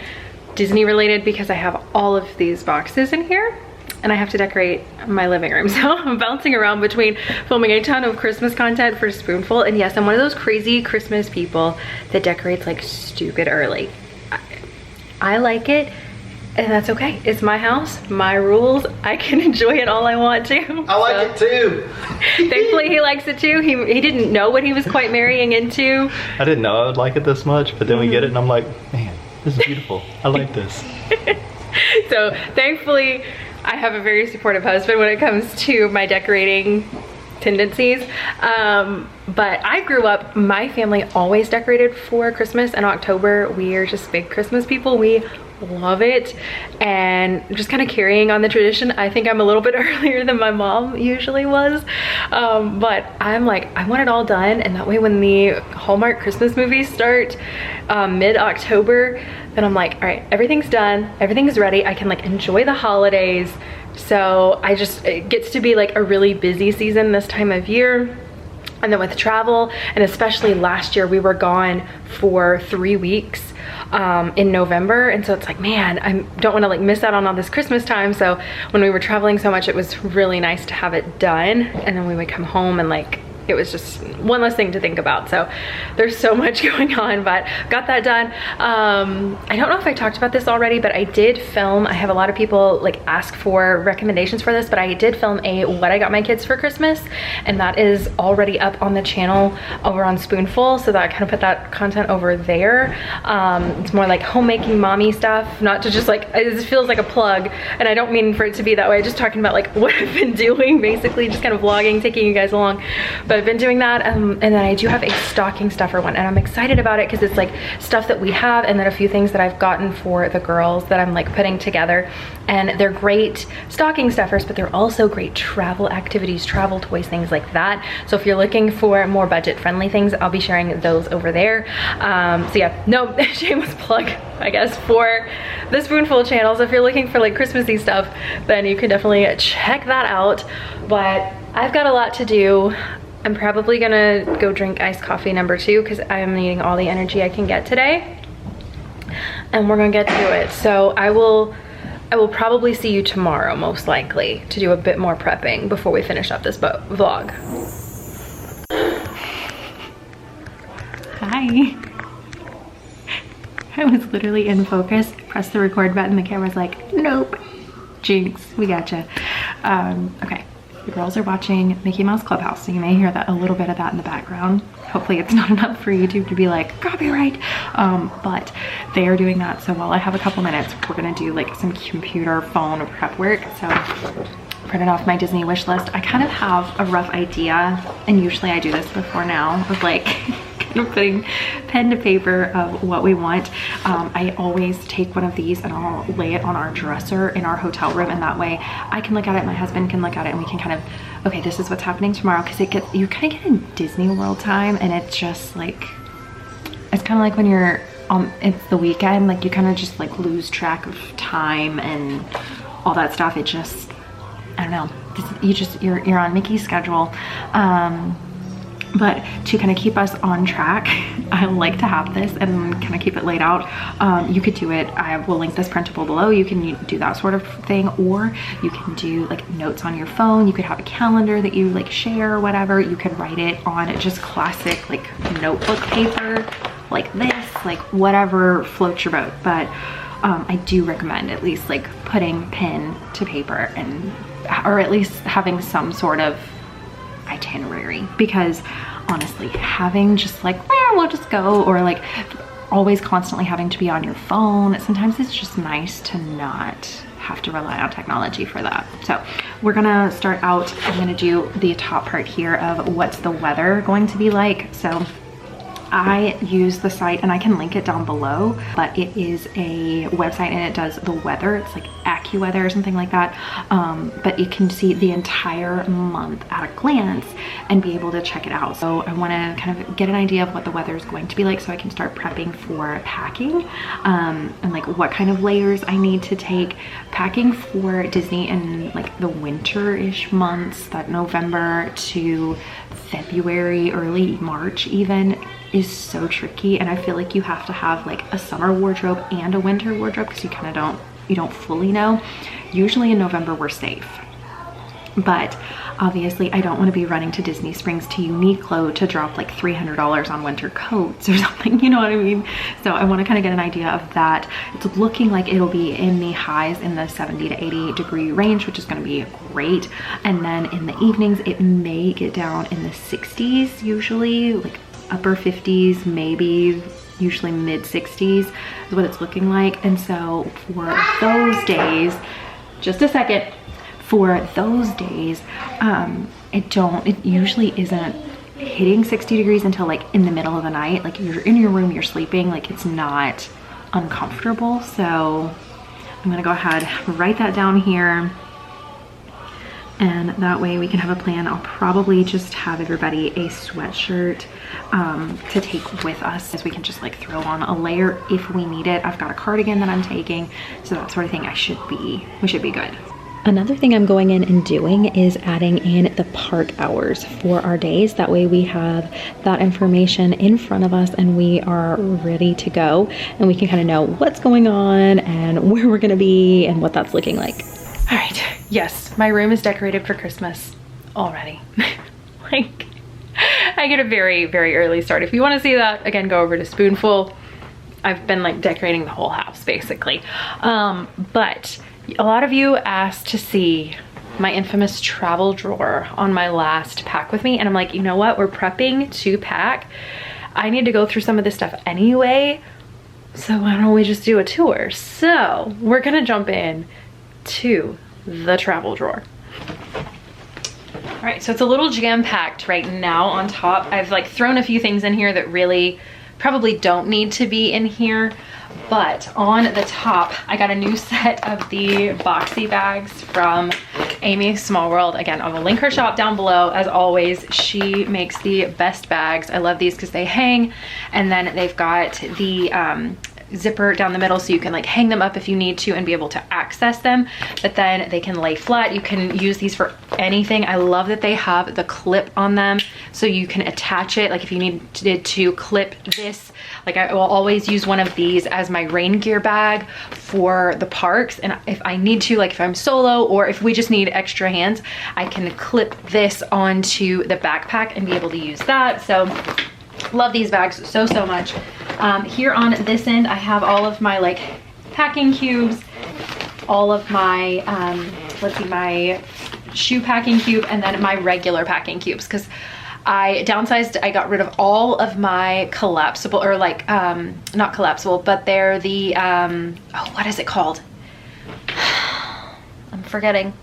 Disney related because I have all of these boxes in here and I have to decorate my living room. So I'm bouncing around between filming a ton of Christmas content for Spoonful, and yes, I'm one of those crazy Christmas people that decorates like stupid early. I like it, and that's okay. It's my house, my rules. I can enjoy it all I want to. I like it too. Thankfully he likes it too. He didn't know what he was quite marrying into. I didn't know I would like it this much, but then we get it and I'm like, man, this is beautiful. I like this. So thankfully I have a very supportive husband when it comes to my decorating tendencies. But I grew up, my family always decorated for Christmas in October. We are just big Christmas people. We love it, and just kind of carrying on the tradition. I think I'm a little bit earlier than my mom usually was, but I'm like, I want it all done, and that way when the Hallmark Christmas movies start mid-October, then I'm like, all right, everything's done, everything's ready, I can like enjoy the holidays. So it gets to be like a really busy season this time of year. And then with travel, and especially last year, we were gone for 3 weeks in November. And so it's like, man, I don't want to like miss out on all this Christmas time. So when we were traveling so much, it was really nice to have it done. And then we would come home and like, it was just one less thing to think about. So there's so much going on, but got that done. I don't know if I talked about this already, but I did film, I have a lot of people like ask for recommendations for this, but I did film a what I got my kids for Christmas, and that is already up on the channel over on Spoonful. So that I kind of put that content over there. It's more like homemaking mommy stuff, not to just like, it feels like a plug, and I don't mean for it to be that way, just talking about like what I've been doing, basically just kind of vlogging, taking you guys along. But I've been doing that, and then I do have a stocking stuffer one, and I'm excited about it because it's like stuff that we have, and then a few things that I've gotten for the girls that I'm like putting together. And they're great stocking stuffers, but they're also great travel activities, travel toys, things like that. So if you're looking for more budget friendly things, I'll be sharing those over there. So yeah, no shameless plug, I guess, for the Spoonful channel. So if you're looking for like Christmassy stuff, then you can definitely check that out. But I've got a lot to do. I'm probably gonna go drink iced coffee number 2 because I'm needing all the energy I can get today, and we're gonna get to it. So I will probably see you tomorrow, most likely, to do a bit more prepping before we finish up this vlog. Hi. I was literally in focus, pressed the record button, the camera's like, nope, jinx, we gotcha. Okay. The girls are watching Mickey Mouse Clubhouse, so you may hear that a little bit of that in the background. Hopefully it's not enough for YouTube to be like, copyright. But they are doing that, so while I have a couple minutes, we're gonna do like some computer phone prep work. So printed off my Disney wish list. I kind of have a rough idea, and usually I do this before now, of like kind of putting pen to paper of what we want. I always take one of these and I'll lay it on our dresser in our hotel room, and that way I can look at it, my husband can look at it, and we can kind of, okay, this is what's happening tomorrow, because you kind of get in Disney World time, and it's just like, it's kind of like when you're it's the weekend, like you kind of just like lose track of time and all that stuff. It just, I don't know, you're on Mickey's schedule. But to kind of keep us on track, I like to have this and kind of keep it laid out. You could do it, I will link this printable below. You can do that sort of thing, or you can do like notes on your phone. You could have a calendar that you like share or whatever. You could write it on just classic like notebook paper like this, like whatever floats your boat. But I do recommend at least like putting pen to paper, and or at least having some sort of itinerary, because honestly, having just like, we'll just go, or like always constantly having to be on your phone, sometimes it's just nice to not have to rely on technology for that. So we're gonna start out, I'm gonna do the top part here of what's the weather going to be like. So I use the site, and I can link it down below, but it is a website and it does the weather. It's like AccuWeather or something like that. But you can see the entire month at a glance and be able to check it out. So I want to kind of get an idea of what the weather is going to be like, so I can start prepping for packing, and like what kind of layers I need to take. Packing for Disney in like the winter-ish months, that November to February, early March even, is so tricky. And I feel like you have to have like a summer wardrobe and a winter wardrobe, because you kind of don't fully know. Usually in November we're safe, but obviously I don't want to be running to Disney Springs to Uniqlo to drop like $300 on winter coats or something, you know what I mean? So I want to kind of get an idea of that. It's looking like it'll be in the highs in the 70 to 80 degree range, which is going to be great. And then in the evenings it may get down in the 60s, usually like upper 50s, maybe usually mid 60s is what it's looking like. And so for those days, just a second, for those days, it usually isn't hitting 60 degrees until like in the middle of the night. Like you're in your room, you're sleeping, like it's not uncomfortable. So I'm gonna go ahead, write that down here, and that way we can have a plan. I'll probably just have everybody a sweatshirt to take with us, as we can just like throw on a layer if we need it. I've got a cardigan that I'm taking, so that sort of thing. We should be good. Another thing I'm going in and doing is adding in the park hours for our days. That way we have that information in front of us and we are ready to go, and we can kind of know what's going on and where we're gonna be and what that's looking like. All right, yes, my room is decorated for Christmas already. Like, I get a very, very early start. If you want to see that, again, go over to Spoonful. I've been like decorating the whole house basically. But a lot of you asked to see my infamous travel drawer on my last pack with me, and I'm like, you know what? We're prepping to pack. I need to go through some of this stuff anyway, so why don't we just do a tour? So we're gonna jump in to the travel drawer. All right, so it's a little jam-packed right now on top. I've like thrown a few things in here that really probably don't need to be in here, but on the top, I got a new set of the boxy bags from Amy Small World. Again, I will link her shop down below. As always, she makes the best bags. I love these because they hang, and then they've got the zipper down the middle, so you can like hang them up if you need to and be able to access them, but then they can lay flat. You can use these for anything. I love that they have the clip on them, so you can attach it. Like if you needed to clip this, like I will always use one of these as my rain gear bag for the parks, and if I need to, like if I'm solo or if we just need extra hands, I can clip this onto the backpack and be able to use that. So love these bags so much. Here on this end, I have all of my like packing cubes, all of my, let's see, my shoe packing cube, and then my regular packing cubes, because I downsized. I got rid of all of my collapsible, or like, not collapsible, but they're the, oh, what is it called? I'm forgetting.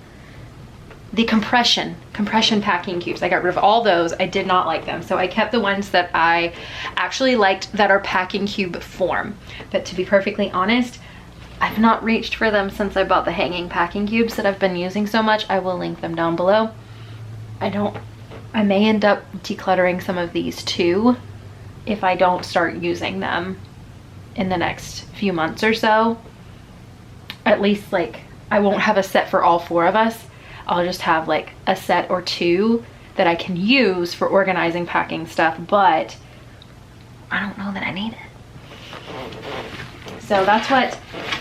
the compression packing cubes. I got rid of all those. I did not like them. So I kept the ones that I actually liked that are packing cube form. But to be perfectly honest, I've not reached for them since I bought the hanging packing cubes that I've been using so much. I will link them down below. I may end up decluttering some of these too if I don't start using them in the next few months or so. At least like I won't have a set for all 4 of us. I'll just have like a set or 2 that I can use for organizing packing stuff, but I don't know that I need it. So that's what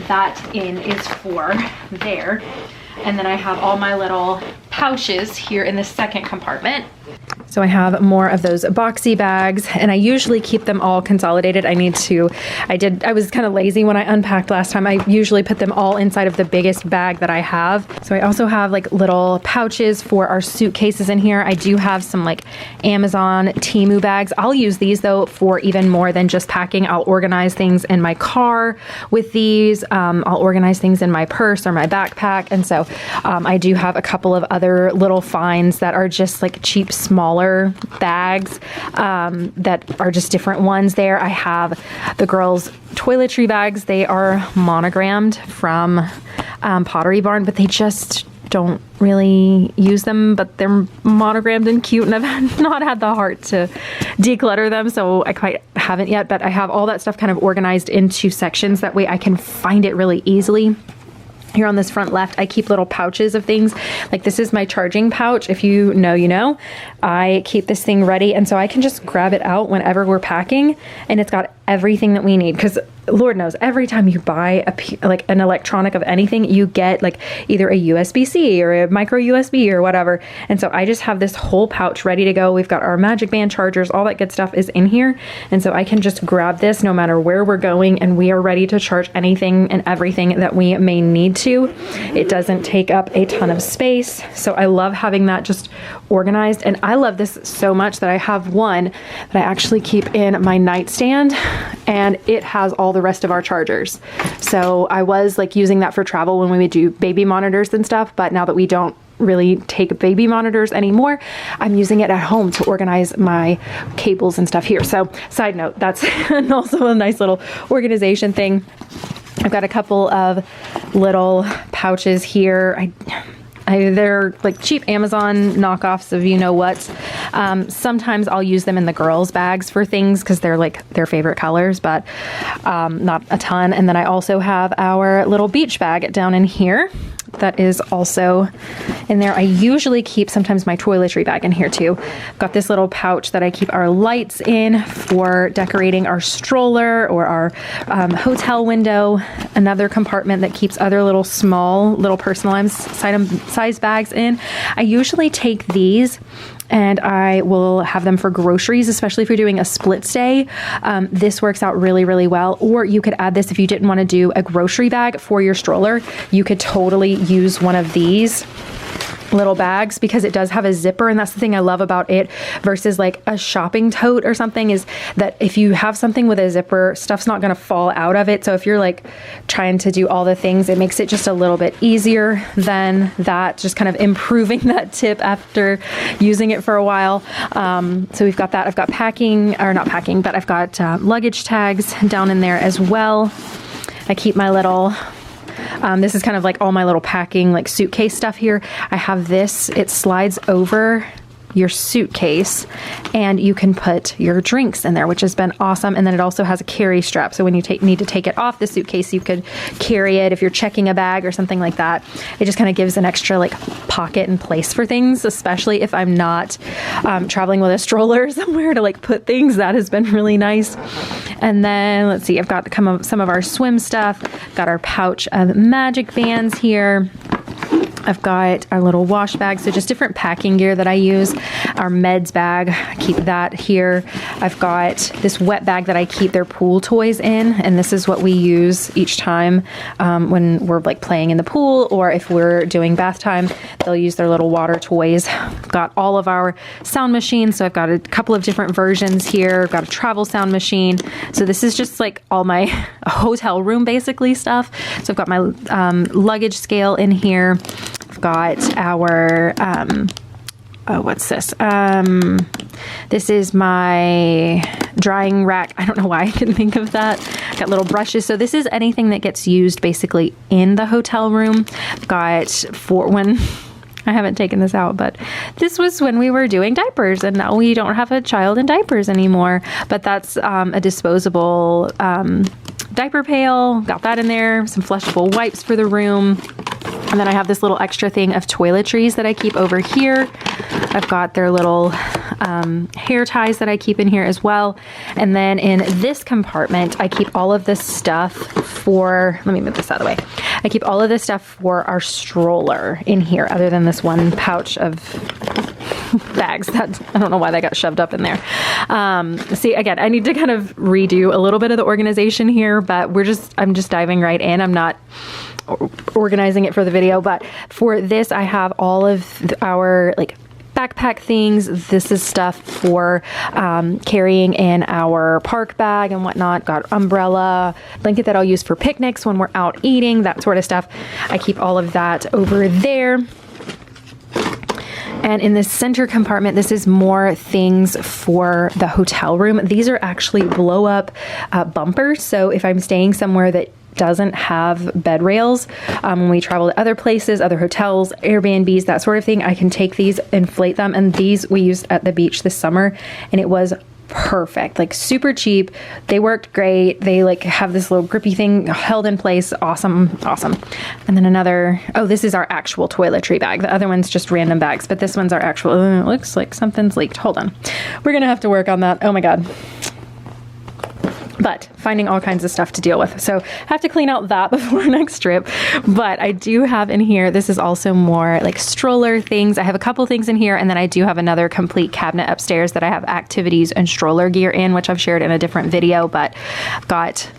that is for there. And then I have all my little pouches here in the second compartment. So I have more of those boxy bags, and I usually keep them all consolidated. I was kind of lazy when I unpacked last time. I usually put them all inside of the biggest bag that I have. So I also have like little pouches for our suitcases in here. I do have some like Amazon Temu bags. I'll use these though for even more than just packing. I'll organize things in my car with these. I'll organize things in my purse or my backpack. And so I do have a couple of other little finds that are just like cheap, smaller bags that are just different ones there. I have the girls' toiletry bags. They are monogrammed from Pottery Barn, but they just don't really use them, but they're monogrammed and cute, and I've not had the heart to declutter them, so I quite haven't yet, but I have all that stuff kind of organized into sections. That way I can find it really easily. Here on this front left, I keep little pouches of things. Like this is my charging pouch. If you know, you know. I keep this thing ready, and so I can just grab it out whenever we're packing, and it's got everything that we need. Because Lord knows, every time you buy like an electronic of anything, you get like either a USB-C or a micro USB or whatever. And so I just have this whole pouch ready to go. We've got our Magic Band chargers, all that good stuff is in here. And so I can just grab this no matter where we're going, and we are ready to charge anything and everything that we may need to. It doesn't take up a ton of space. So I love having that just organized. And I love this so much that I have one that I actually keep in my nightstand, and it has all the rest of our chargers. So I was like using that for travel when we would do baby monitors and stuff, but now that we don't really take baby monitors anymore, I'm using it at home to organize my cables and stuff here. So side note, that's also a nice little organization thing. I've got a couple of little pouches here. They're like cheap Amazon knockoffs of you know what. Sometimes I'll use them in the girls' bags for things because they're like their favorite colors, but not a ton. And then I also have our little beach bag down in here. That is also in there. I usually keep sometimes my toiletry bag in here too. I've got this little pouch that I keep our lights in for decorating our stroller or our hotel window. Another compartment that keeps other little small, little personalized size bags in. I usually take these and I will have them for groceries, especially if you're doing a split stay. This works out really, really well. Or you could add this if you didn't want to do a grocery bag for your stroller. You could totally use one of these little bags because it does have a zipper, and that's the thing I love about it versus like a shopping tote or something, is that if you have something with a zipper, stuff's not going to fall out of it. So if you're like trying to do all the things, it makes it just a little bit easier than that, just kind of improving that tip after using it for a while. So we've got that. I've got I've got luggage tags down in there as well. I keep my little this is kind of like all my little packing, like suitcase stuff here. I have this, it slides over your suitcase and you can put your drinks in there, which has been awesome. And then it also has a carry strap. So when you need to take it off the suitcase, you could carry it if you're checking a bag or something like that. It just kind of gives an extra like pocket and place for things, especially if I'm not traveling with a stroller somewhere to like put things. That has been really nice. And then let's see, I've got some of our swim stuff, got our pouch of Magic Bands here. I've got our little wash bag, so just different packing gear that I use. Our meds bag, I keep that here. I've got this wet bag that I keep their pool toys in, and this is what we use each time when we're like playing in the pool, or if we're doing bath time, they'll use their little water toys. I've got all of our sound machines, so I've got a couple of different versions here. I've got a travel sound machine. So this is just like all my hotel room basically stuff. So I've got my luggage scale in here. I've got our, oh, what's this? This is my drying rack. I don't know why I couldn't think of that. Got little brushes. So this is anything that gets used basically in the hotel room. Got for when... I haven't taken this out, but this was when we were doing diapers, and now we don't have a child in diapers anymore. But that's a disposable diaper pail. Got that in there. Some flushable wipes for the room. And then I have this little extra thing of toiletries that I keep over here. I've got their little hair ties that I keep in here as well. And then in this compartment, I keep all of this stuff for, let me move this out of the way. I keep all of this stuff for our stroller in here, other than this one pouch of bags that I don't know why they got shoved up in there. See, again, I need to kind of redo a little bit of the organization here, but I'm just diving right in. I'm not organizing it for the video, but for this, I have all of our like backpack things. This is stuff for carrying in our park bag and whatnot. Got umbrella, blanket that I'll use for picnics when we're out eating, that sort of stuff. I keep all of that over there. And in the center compartment, this is more things for the hotel room. These are actually blow up bumpers. So if I'm staying somewhere that doesn't have bed rails, when we travel to other places, other hotels, Airbnbs, that sort of thing, I can take these, inflate them. And these we used at the beach this summer, and it was perfect, like super cheap. They worked great. They like have this little grippy thing held in place. Awesome. And then another, oh, this is our actual toiletry bag. The other one's just random bags, but this one's our actual, it looks like something's leaked. Hold on. We're going to have to work on that. Oh my God. But finding all kinds of stuff to deal with. So I have to clean out that before our next trip. But I do have in here, this is also more like stroller things. I have a couple things in here, and then I do have another complete cabinet upstairs that I have activities and stroller gear in, which I've shared in a different video, but I've got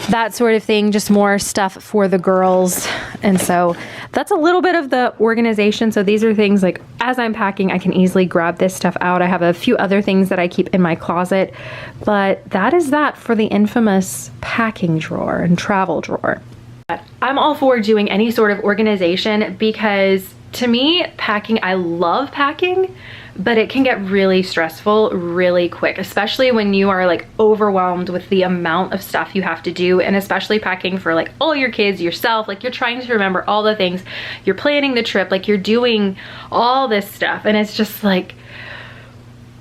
that sort of thing, just more stuff for the girls. And so that's a little bit of the organization. So these are things like, as I'm packing, I can easily grab this stuff out. I have a few other things that I keep in my closet, but that is that for the infamous packing drawer and travel drawer. I'm all for doing any sort of organization because to me, packing, I love packing, but it can get really stressful really quick, especially when you are like overwhelmed with the amount of stuff you have to do, and especially packing for like all your kids, yourself, like you're trying to remember all the things, you're planning the trip, like you're doing all this stuff, and it's just like,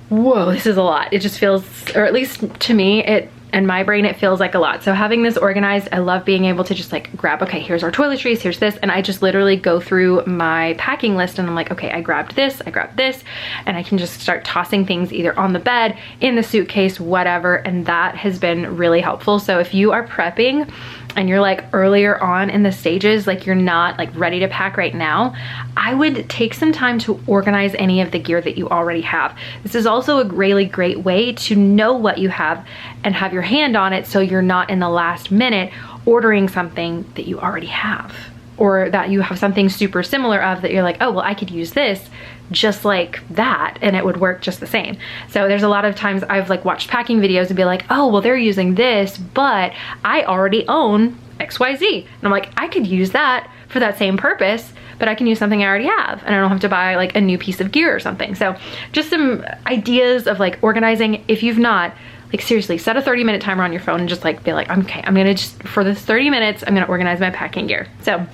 whoa, this is a lot. It just feels, or at least to me, and my brain, it feels like a lot. So having this organized, I love being able to just like grab, okay, here's our toiletries, here's this, and I just literally go through my packing list and I'm like, okay, I grabbed this, and I can just start tossing things either on the bed, in the suitcase, whatever, and that has been really helpful. So if you are prepping and you're like earlier on in the stages, like you're not like ready to pack right now, I would take some time to organize any of the gear that you already have. This is also a really great way to know what you have and have your hand on it, so you're not in the last minute ordering something that you already have, or that you have something super similar of that you're like, oh, well, I could use this just like that and it would work just the same. So there's a lot of times I've like watched packing videos and be like, oh, well, they're using this, but I already own XYZ. And I'm like, I could use that for that same purpose, but I can use something I already have and I don't have to buy like a new piece of gear or something. So just some ideas of like organizing. If you've not, like seriously, set a 30-minute timer on your phone and just like be like, okay, I'm gonna just, for this 30 minutes, I'm gonna organize my packing gear. So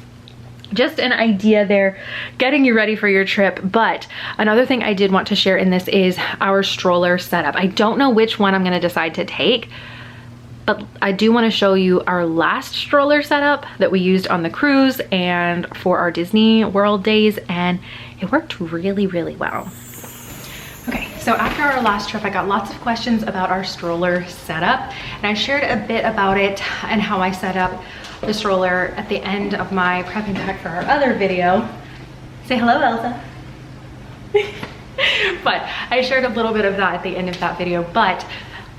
just an idea there, getting you ready for your trip. But another thing I did want to share in this is our stroller setup. I don't know which one I'm gonna decide to take, but I do wanna show you our last stroller setup that we used on the cruise and for our Disney World days, and it worked really, really well. Okay, so after our last trip, I got lots of questions about our stroller setup, and I shared a bit about it and how I set up the stroller at the end of my prepping pack for our other video. Say hello, Elsa. But I shared a little bit of that at the end of that video, but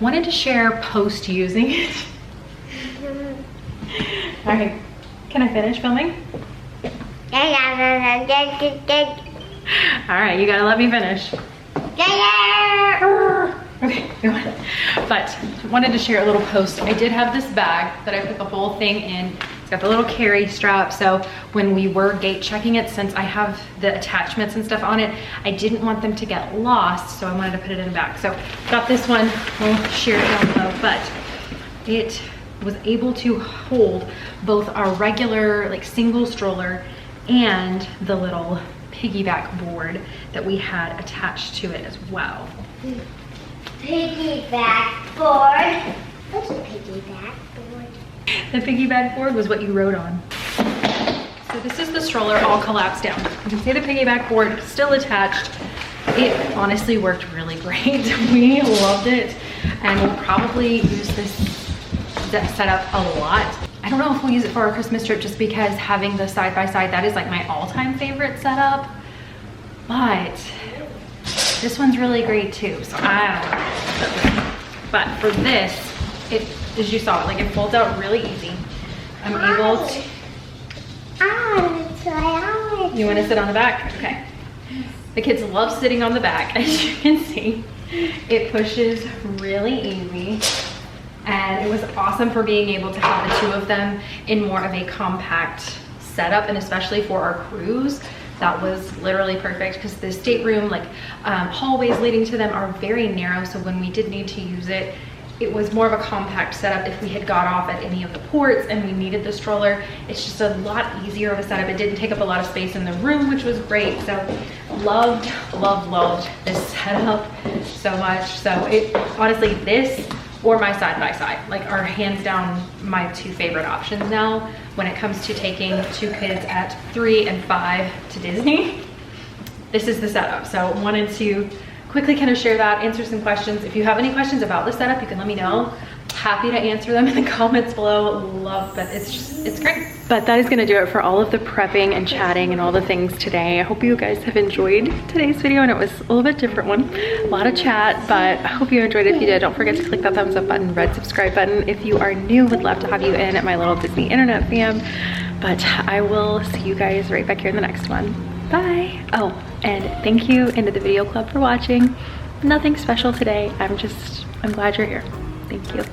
wanted to share post using it. Okay, can I finish filming? All right, you gotta let me finish. Okay, go on. But wanted to share a little post. I did have this bag that I put the whole thing in It's got the little carry strap, so when we were gate checking it, since I have the attachments and stuff on it, I didn't want them to get lost, so I wanted to put it in the back. So got this one, we'll share it down below, but it was able to hold both our regular like single stroller and the little piggyback board that we had attached to it as well. Piggyback board. What's a piggyback board? The piggyback board was what you rode on. So this is the stroller all collapsed down. You can see the piggyback board still attached. It honestly worked really great. We loved it, and we'll probably use this setup a lot. I don't know if we'll use it for our Christmas trip just because having the side-by-side, that is like my all-time favorite setup. But this one's really great too, so I don't know. But for this, it, as you saw, like it folds out really easy. I'm able to... You want to sit on the back? Okay. The kids love sitting on the back, as you can see. It pushes really easy. And it was awesome for being able to have the two of them in more of a compact setup, and especially for our cruise, that was literally perfect because the stateroom, like hallways leading to them are very narrow. So when we did need to use it, it was more of a compact setup. If we had got off at any of the ports and we needed the stroller, it's just a lot easier of a setup. It didn't take up a lot of space in the room, which was great. So loved, loved, loved this setup so much. So it honestly, this or my side-by-side, like, are hands down my two favorite options now when it comes to taking two kids at 3 and 5 to Disney. This is the setup. So wanted to quickly kind of share that, answer some questions. If you have any questions about the setup, you can let me know. Happy to answer them in the comments below. Love, but it's great. But that is gonna do it for all of the prepping and chatting and all the things today. I hope you guys have enjoyed today's video, and it was a little bit different one. A lot of chat, but I hope you enjoyed it. If you did, don't forget to click that thumbs up button, red subscribe button. If you are new, would love to have you in at my little Disney internet fam. But I will see you guys right back here in the next one. Bye. Oh, and thank you into the video club for watching. Nothing special today. I'm glad you're here. Thank you.